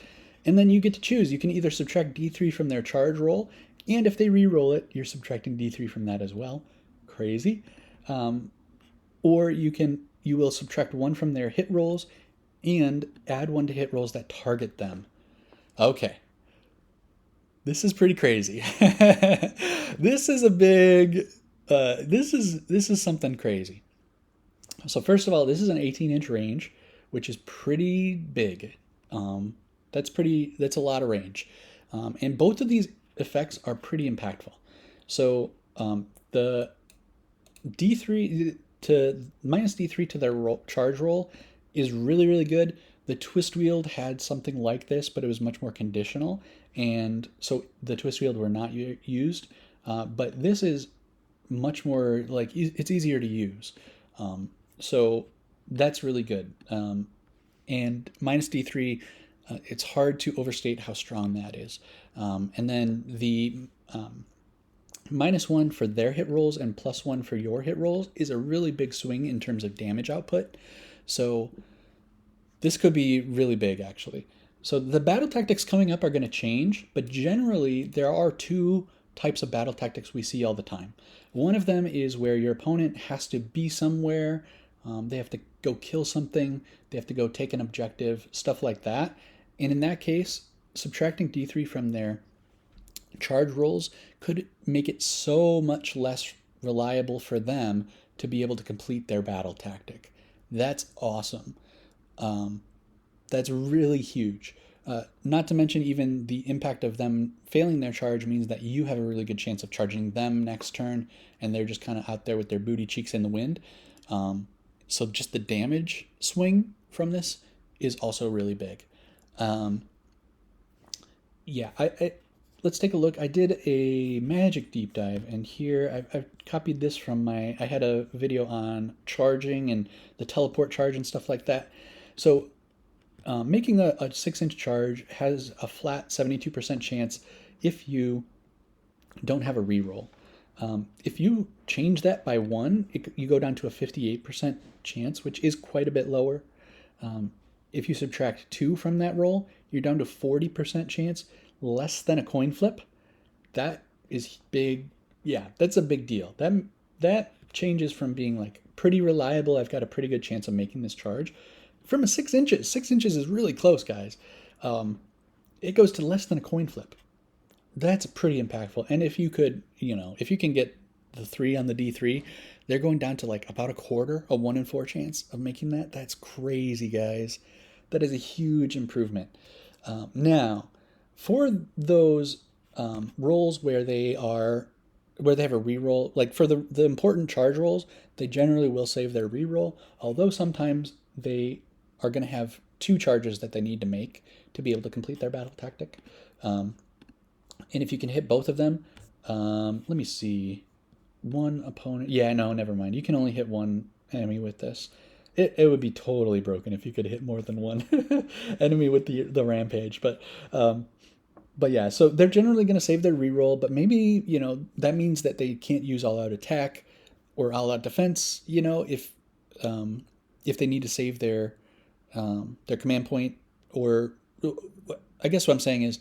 And then you get to choose. You can either subtract D3 from their charge roll, and if they re-roll it, you're subtracting D3 from that as well. Crazy. Or you will subtract 1 from their hit rolls and add 1 to hit rolls that target them. Okay. This is pretty crazy. This is a big this is something crazy. So first of all, this is an 18-inch range, which is pretty big. That's a lot of range. And both of these effects are pretty impactful. So the D3 to minus D3 to their charge roll is really, really good. The twist wield had something like this, but it was much more conditional. And so the twist wield were not used. But this is much more like it's easier to use. So that's really good. And minus D3, it's hard to overstate how strong that is. And then the -1 for their hit rolls and +1 for your hit rolls is a really big swing in terms of damage output. So this could be really big, actually. So the battle tactics coming up are going to change, but generally there are 2 types of battle tactics we see all the time. One of them is where your opponent has to be somewhere. They have to go kill something. They have to go take an objective, stuff like that. And in that case, subtracting D3 from their charge rolls could make it so much less reliable for them to be able to complete their battle tactic. That's awesome. That's really huge. Not to mention even the impact of them failing their charge means that you have a really good chance of charging them next turn, and they're just kind of out there with their booty cheeks in the wind. So just the damage swing from this is also really big. Yeah, let's take a look. I did a magic deep dive, and here I've copied this from I had a video on charging and the teleport charge and stuff like that. So making a 6-inch charge has a flat 72% chance if you don't have a reroll. If you change that by 1, you go down to a 58% chance, which is quite a bit lower. If you subtract 2 from that roll, you're down to 40% chance, less than a coin flip. That is big. Yeah, that's a big deal. That changes from being like pretty reliable, I've got a pretty good chance of making this charge, from a 6 inches. 6 inches is really close, guys. It goes to less than a coin flip. That's pretty impactful. And if you could, if you can get the 3 on the D3, they're going down to like about a quarter, a 1 in 4 chance of making that. That's crazy, guys. That is a huge improvement. Now, for those rolls where they have a reroll, like for the important charge rolls, they generally will save their reroll, although sometimes they are going to have 2 charges that they need to make to be able to complete their battle tactic. And if you can hit both of them, let me see. One opponent. Yeah, no, never mind. You can only hit one enemy with this. It would be totally broken if you could hit more than one enemy with the rampage. But yeah, so they're generally going to save their reroll, but maybe, that means that they can't use all-out attack or all-out defense, if they need to save their command point, or I guess what I'm saying is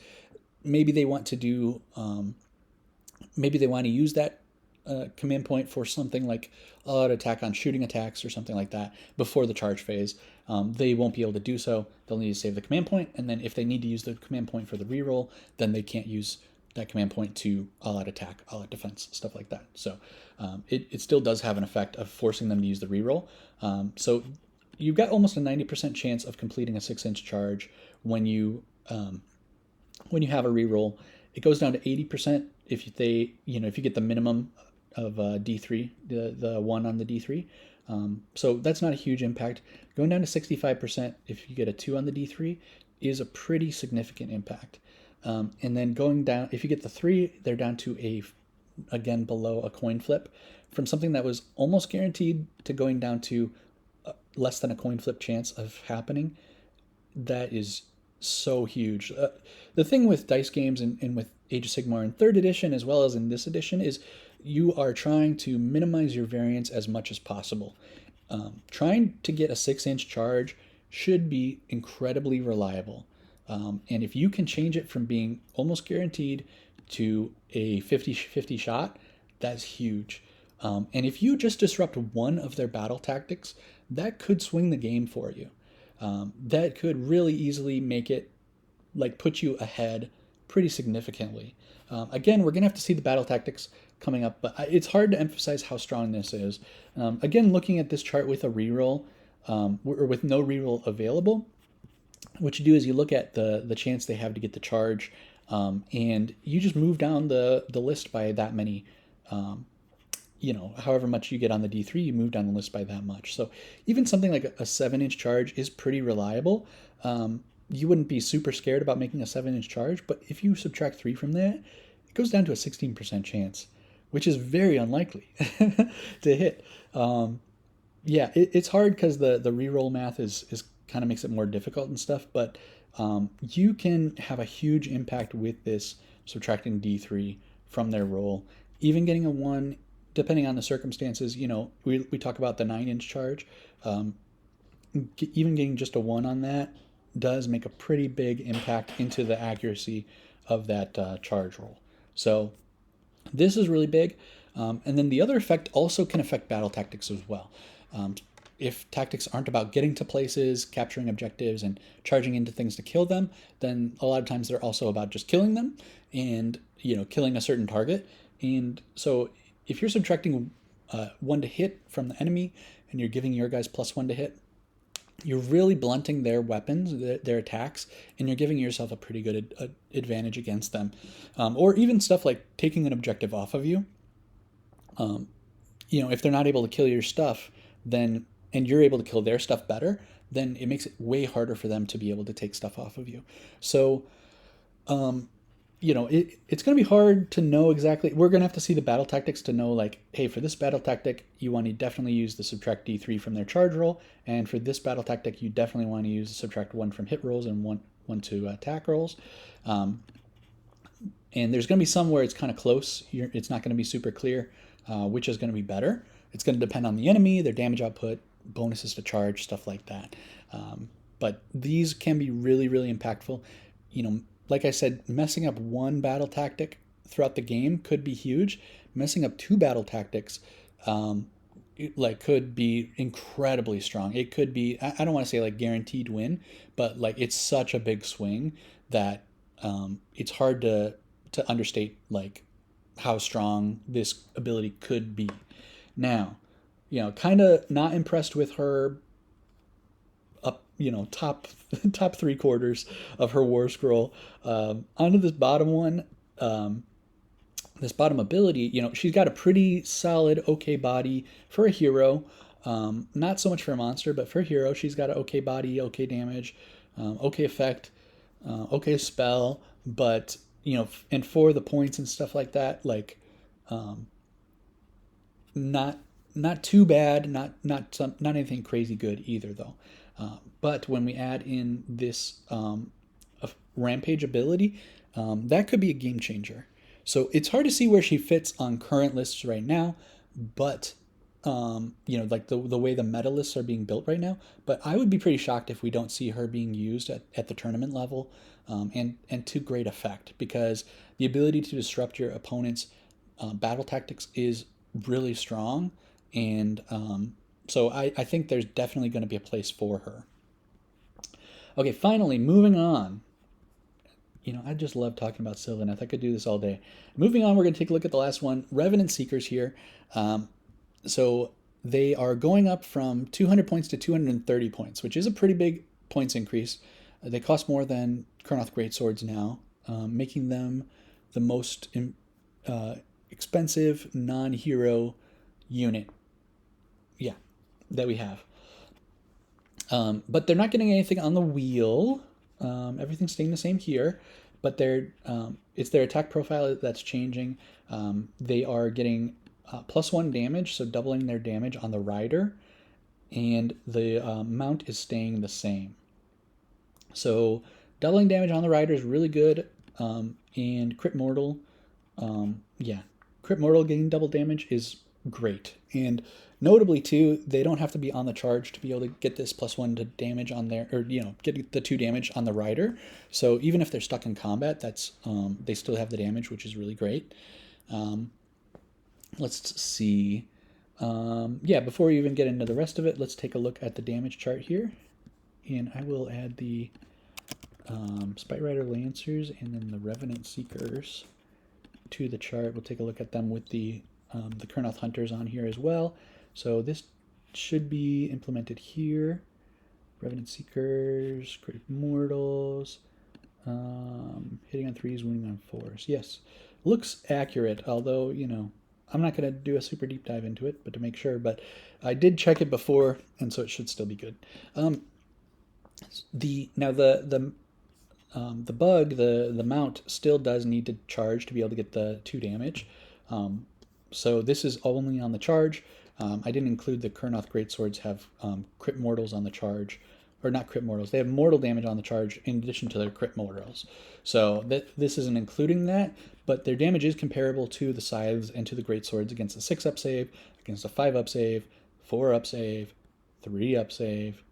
maybe they want to do, maybe they want to use that command point for something like an attack on shooting attacks or something like that before the charge phase, they won't be able to do so. They'll need to save the command point, and then if they need to use the command point for the reroll, then they can't use that command point to all-out attack, all-out defense, stuff like that. So it still does have an effect of forcing them to use the reroll. So you've got almost a 90% chance of completing a 6-inch charge when you have a reroll. It goes down to 80% if you get the minimum of D3, the 1 on the D3. So that's not a huge impact. Going down to 65% if you get a 2 on the D3 is a pretty significant impact. And then going down, if you get the 3, they're down to again below a coin flip, from something that was almost guaranteed to going down to less than a coin flip chance of happening. That is so huge. The thing with dice games and with Age of Sigmar in 3rd edition as well as in this edition is you are trying to minimize your variance as much as possible. Trying to get a 6-inch charge should be incredibly reliable. And if you can change it from being almost guaranteed to a 50-50 shot, that's huge. And if you just disrupt one of their battle tactics, that could swing the game for you. That could really easily make it, put you ahead pretty significantly. Again, we're going to have to see the battle tactics coming up, but it's hard to emphasize how strong this is. Again, looking at this chart with a reroll, or with no reroll available, what you do is you look at the chance they have to get the charge, and you just move down the list by that many. However much you get on the D3, you move down the list by that much. So even something like a 7-inch charge is pretty reliable. You wouldn't be super scared about making a 7-inch charge, but if you subtract 3 from that, it goes down to a 16% chance, which is very unlikely to hit. It's hard because the reroll math is kind of makes it more difficult and stuff, but you can have a huge impact with this subtracting D3 from their roll. Even getting a 1, depending on the circumstances, we talk about the 9-inch charge. Even getting just a 1 on that does make a pretty big impact into the accuracy of that charge roll. So this is really big. And then the other effect also can affect battle tactics as well. If tactics aren't about getting to places, capturing objectives, and charging into things to kill them, then a lot of times they're also about just killing them and, killing a certain target. And so if you're subtracting 1 to hit from the enemy and you're giving your guys +1 to hit, you're really blunting their weapons, their attacks, and you're giving yourself a pretty good advantage against them. Or even stuff like taking an objective off of you. If they're not able to kill your stuff, then and you're able to kill their stuff better, then it makes it way harder for them to be able to take stuff off of you. So, it's going to be hard to know exactly. We're going to have to see the battle tactics to know, hey, for this battle tactic, you want to definitely use the subtract D3 from their charge roll. And for this battle tactic, you definitely want to use the subtract 1 from hit rolls and one to attack rolls. And there's going to be some where it's kind of close. It's not going to be super clear which is going to be better. It's going to depend on the enemy, their damage output, bonuses to charge, stuff like that. But these can be really, really impactful. Like I said, messing up 1 battle tactic throughout the game could be huge. Messing up 2 battle tactics could be incredibly strong. It could be, I don't want to say guaranteed win, but it's such a big swing that it's hard to understate how strong this ability could be. Now, kind of not impressed with her top 3/4 of her war scroll. Onto this bottom one, this bottom ability, she's got a pretty solid, okay body for a hero. Not so much for a monster, but for a hero, she's got an okay body, okay damage, okay effect, okay spell, but and for the points and stuff like that, not too bad, not anything crazy good either though. But when we add in this rampage ability, that could be a game changer. So it's hard to see where she fits on current lists right now, but the way the meta lists are being built right now. But I would be pretty shocked if we don't see her being used at the tournament level, and to great effect, because the ability to disrupt your opponent's battle tactics is really strong, and so I think there's definitely going to be a place for her. Okay, finally, moving on. I just love talking about Sylvaneth. I could do this all day. Moving on, we're going to take a look at the last one, Revenant Seekers here. So they are going up from 200 points to 230 points, which is a pretty big points increase. They cost more than Kurnoth Greatswords now, making them the most expensive non-hero unit, that we have. But they're not getting anything on the wheel. Everything's staying the same here, but it's their attack profile that's changing. They are getting +1 damage, so doubling their damage on the rider, and the mount is staying the same. So doubling damage on the rider is really good, and crit mortal, crit mortal getting double damage is great. And notably too, they don't have to be on the charge to be able to get this +1 to damage on their, or get the 2 damage on the rider. So even if they're stuck in combat, that's they still have the damage, which is really great. Let's see. Before we even get into the rest of it, let's take a look at the damage chart here. And I will add the Spite Rider Lancers and then the Revenant Seekers to the chart. We'll take a look at them with the Kurnoth Hunters on here as well. So this should be implemented here. Revenant Seekers, Crit Mortals, hitting on 3s, wounding on 4s. Yes, looks accurate, although, I'm not going to do a super deep dive into it, but to make sure. But I did check it before, and so it should still be good. The bug, the mount still does need to charge to be able to get the 2 damage. So this is only on the charge. I didn't include the Kurnoth Greatswords have crit mortals on the charge, or not crit mortals. They have mortal damage on the charge in addition to their crit mortals. So this isn't including that, but their damage is comparable to the scythes and to the Greatswords against a 6-up save, against a 5-up save, 4-up save, 3-up save,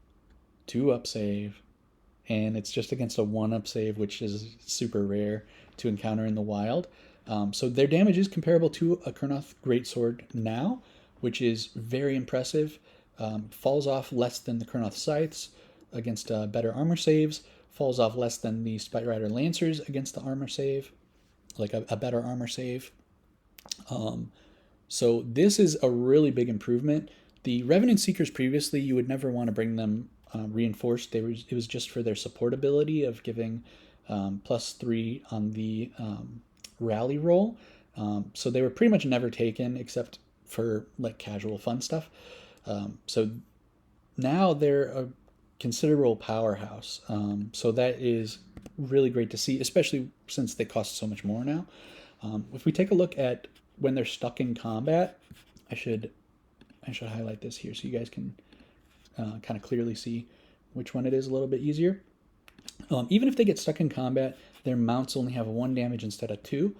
2-up save, and it's just against a 1-up save, which is super rare to encounter in the wild. So their damage is comparable to a Kurnoth Greatsword now, which is very impressive. Falls off less than the Kurnoth Scythes against better armor saves, falls off less than the Spite Rider Lancers against the armor save, like a better armor save. So this is a really big improvement. The Revenant Seekers previously, you would never want to bring them reinforced. It was just for their support ability of giving +3 on the rally roll. So they were pretty much never taken except for like casual fun stuff. So now they're a considerable powerhouse. So that is really great to see, especially since they cost so much more now. If we take a look at when they're stuck in combat, I should highlight this here so you guys can kind of clearly see which one it is a little bit easier. Even if they get stuck in combat, their mounts only have 1 damage instead of 2.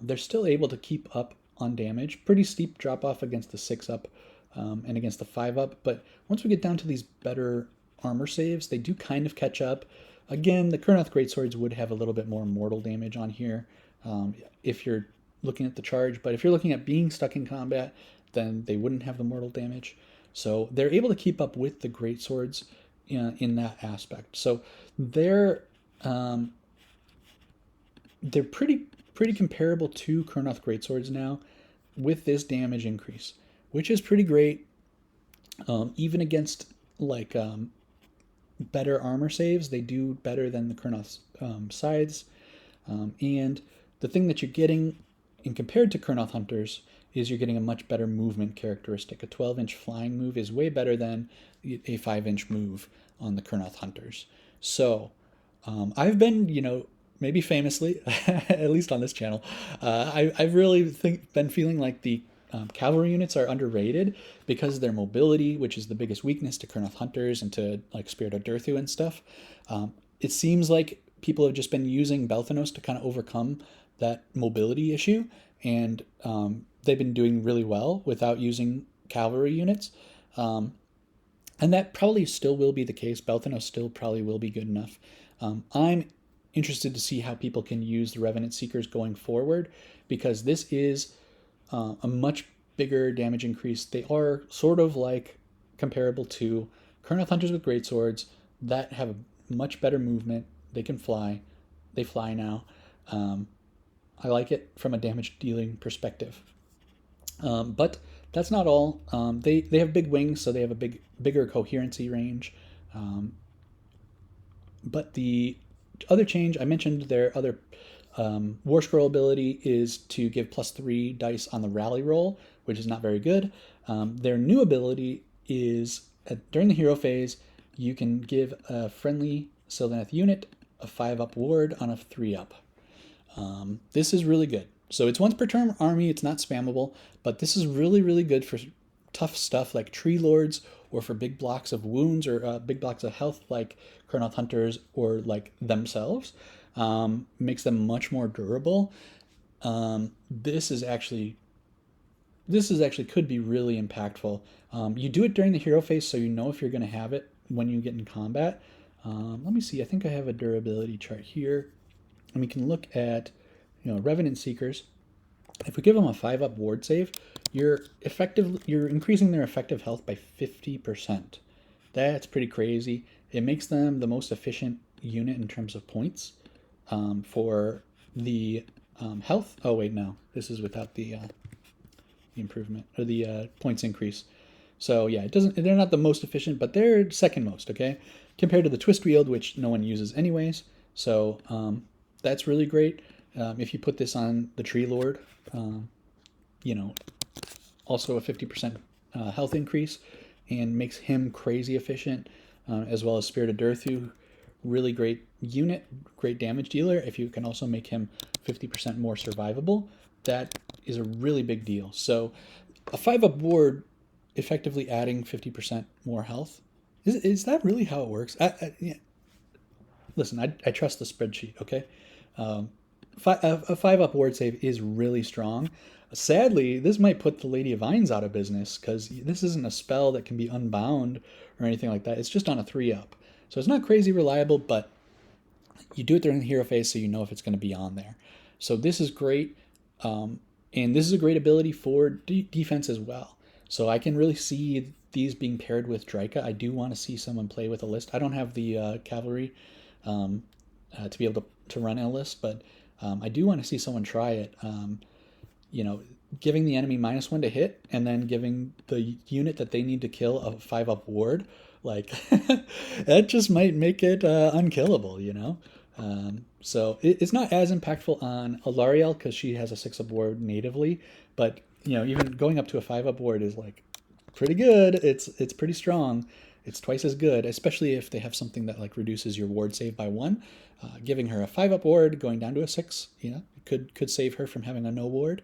They're still able to keep up on damage. Pretty steep drop off against the 6-up and against the 5-up, but once we get down to these better armor saves, they do kind of catch up. Again, the Kurnoth Greatswords would have a little bit more mortal damage on here if you're looking at the charge, but if you're looking at being stuck in combat, then they wouldn't have the mortal damage. So they're able to keep up with the Greatswords in that aspect. So they're pretty comparable to Kurnoth Greatswords now with this damage increase, which is pretty great. Even against like better armor saves, they do better than the Kurnoth scythes. And the thing that you're getting in compared to Kurnoth Hunters is you're getting a much better movement characteristic. A 12-inch flying move is way better than a 5-inch move on the Kurnoth Hunters. So I've been, maybe famously, at least on this channel, I've really been feeling like the cavalry units are underrated because of their mobility, which is the biggest weakness to Kurnoth Hunters and to like Spirit of Durthu and stuff. It seems like people have just been using belthanos to kind of overcome that mobility issue, and they've been doing really well without using cavalry units. And that probably still will be the case. Belthanos still probably will be good enough. I'm interested to see how people can use the Revenant Seekers going forward, because this is a much bigger damage increase. They are sort of like comparable to kurnoth hunters with greatswords that have a much better movement. They can fly. They fly now. I like it from a damage dealing perspective. But that's not all. They have big wings, so they have a bigger coherency range. But the other change, I mentioned their other War Scroll ability is to give +3 dice on the rally roll, which is not very good. Their new ability is during the hero phase, you can give a friendly Sylvaneth unit a 5-up ward on a 3-up. This is really good. So it's once per turn army, it's not spammable, but this is really, really good for tough stuff like treelords, or for big blocks of wounds, or big blocks of health like kurnoth hunters or like themselves. Makes them much more durable. This is actually could be really impactful. You do it during the hero phase, so you know if you're going to have it when you get in combat. Let me see. I think I have a durability chart here, and we can look at Revenant Seekers. If we give them a 5-up ward save, you're increasing their effective health by 50%. That's pretty crazy. It makes them the most efficient unit in terms of points for the health. Oh wait, no, this is without the improvement or the points increase. So yeah, they're not the most efficient, but they're second most. Okay, compared to the twist wield, which no one uses anyways. So that's really great. If you put this on the treelord, also a 50% health increase, and makes him crazy efficient, as well as Spirit of Durthu, really great unit, great damage dealer. If you can also make him 50% more survivable, that is a really big deal. So a 5-up ward effectively adding 50% more health. Is that really how it works? Yeah. Listen, I trust the spreadsheet, okay? A 5-up ward save is really strong. Sadly, this might put the Lady of Vines out of business, because this isn't a spell that can be unbound or anything like that. It's just on a 3-up. So it's not crazy reliable, but you do it during the hero phase, so you know if it's going to be on there. So this is great, and this is a great ability for defense as well. So I can really see these being paired with Drika. I do want to see someone play with a list. I don't have the cavalry to be able to run a list, but I do want to see someone try it. Giving the enemy -1 to hit, and then giving the unit that they need to kill a 5-up ward, like that just might make it unkillable, So it's not as impactful on Alarielle, because she has a 6-up ward natively, but even going up to a 5-up ward is like pretty good. It's pretty strong. It's twice as good, especially if they have something that like reduces your ward save by 1. Giving her a 5-up ward, going down to a 6, could save her from having a no ward.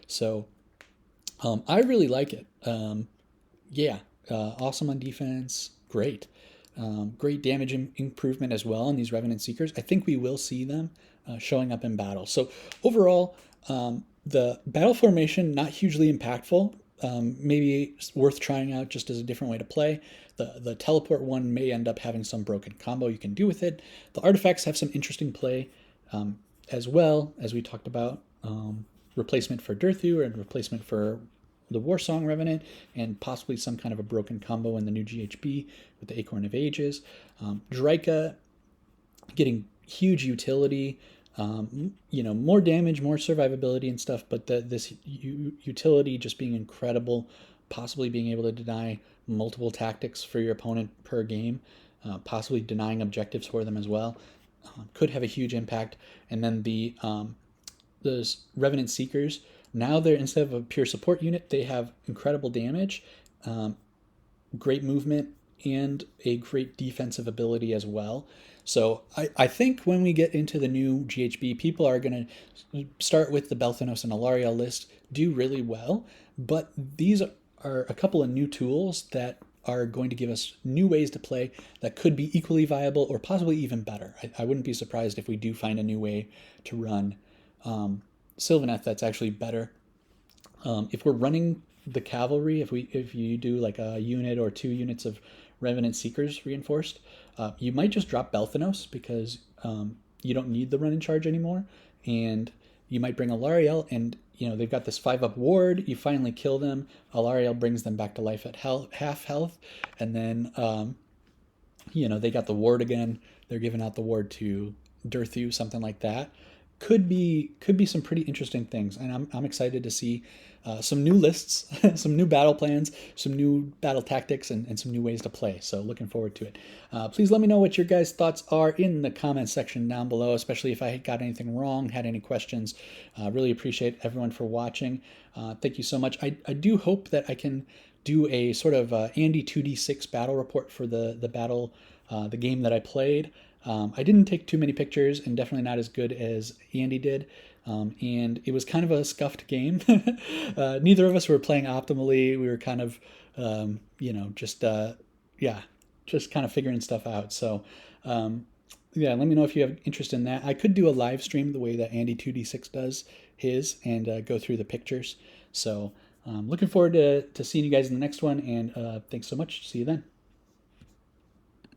So I really like it. Awesome on defense. Great. Great damage improvement as well on these Revenant Seekers. I think we will see them showing up in battle. So overall, the battle formation, not hugely impactful. Maybe worth trying out just as a different way to play. The teleport one may end up having some broken combo you can do with it. The artifacts have some interesting play as well, as we talked about. Replacement for Durthu and replacement for the Warsong Revenant, and possibly some kind of a broken combo in the new GHB with the Acorn of Ages. Drika getting huge utility, more damage, more survivability and stuff, but this utility just being incredible, possibly being able to deny multiple tactics for your opponent per game, possibly denying objectives for them as well, could have a huge impact. And then those Revenant Seekers, now they're, instead of a pure support unit, they have incredible damage, great movement, and a great defensive ability as well. So I think when we get into the new GHB, people are going to start with the Belthanos and alarielle list, do really well, but these are a couple of new tools that are going to give us new ways to play that could be equally viable or possibly even better. I wouldn't be surprised if we do find a new way to run Sylvaneth that's actually better. If we're running the cavalry, if you do like a unit or 2 units of Revenant Seekers reinforced, you might just drop Belthanos, because you don't need the run in charge anymore, and you might bring alarielle, and they've got this 5-up ward. You finally kill them. Alarielle brings them back to life at half health, and then they got the ward again. They're giving out the ward to durthu, something like that. Could be some pretty interesting things, and I'm excited to see some new lists, some new battle plans, some new battle tactics, and some new ways to play. So looking forward to it. Please let me know what your guys' thoughts are in the comments section down below, especially if I got anything wrong, had any questions. Really appreciate everyone for watching. Thank you so much. I do hope that I can do a sort of Andy 2d6 battle report for the game that I played. I didn't take too many pictures, and definitely not as good as Andy did. And it was kind of a scuffed game. Neither of us were playing optimally. We were kind of, just kind of figuring stuff out. So, let me know if you have interest in that. I could do a live stream the way that Andy 2d6 does his, and go through the pictures. So, looking forward to seeing you guys in the next one, and thanks so much. See you then.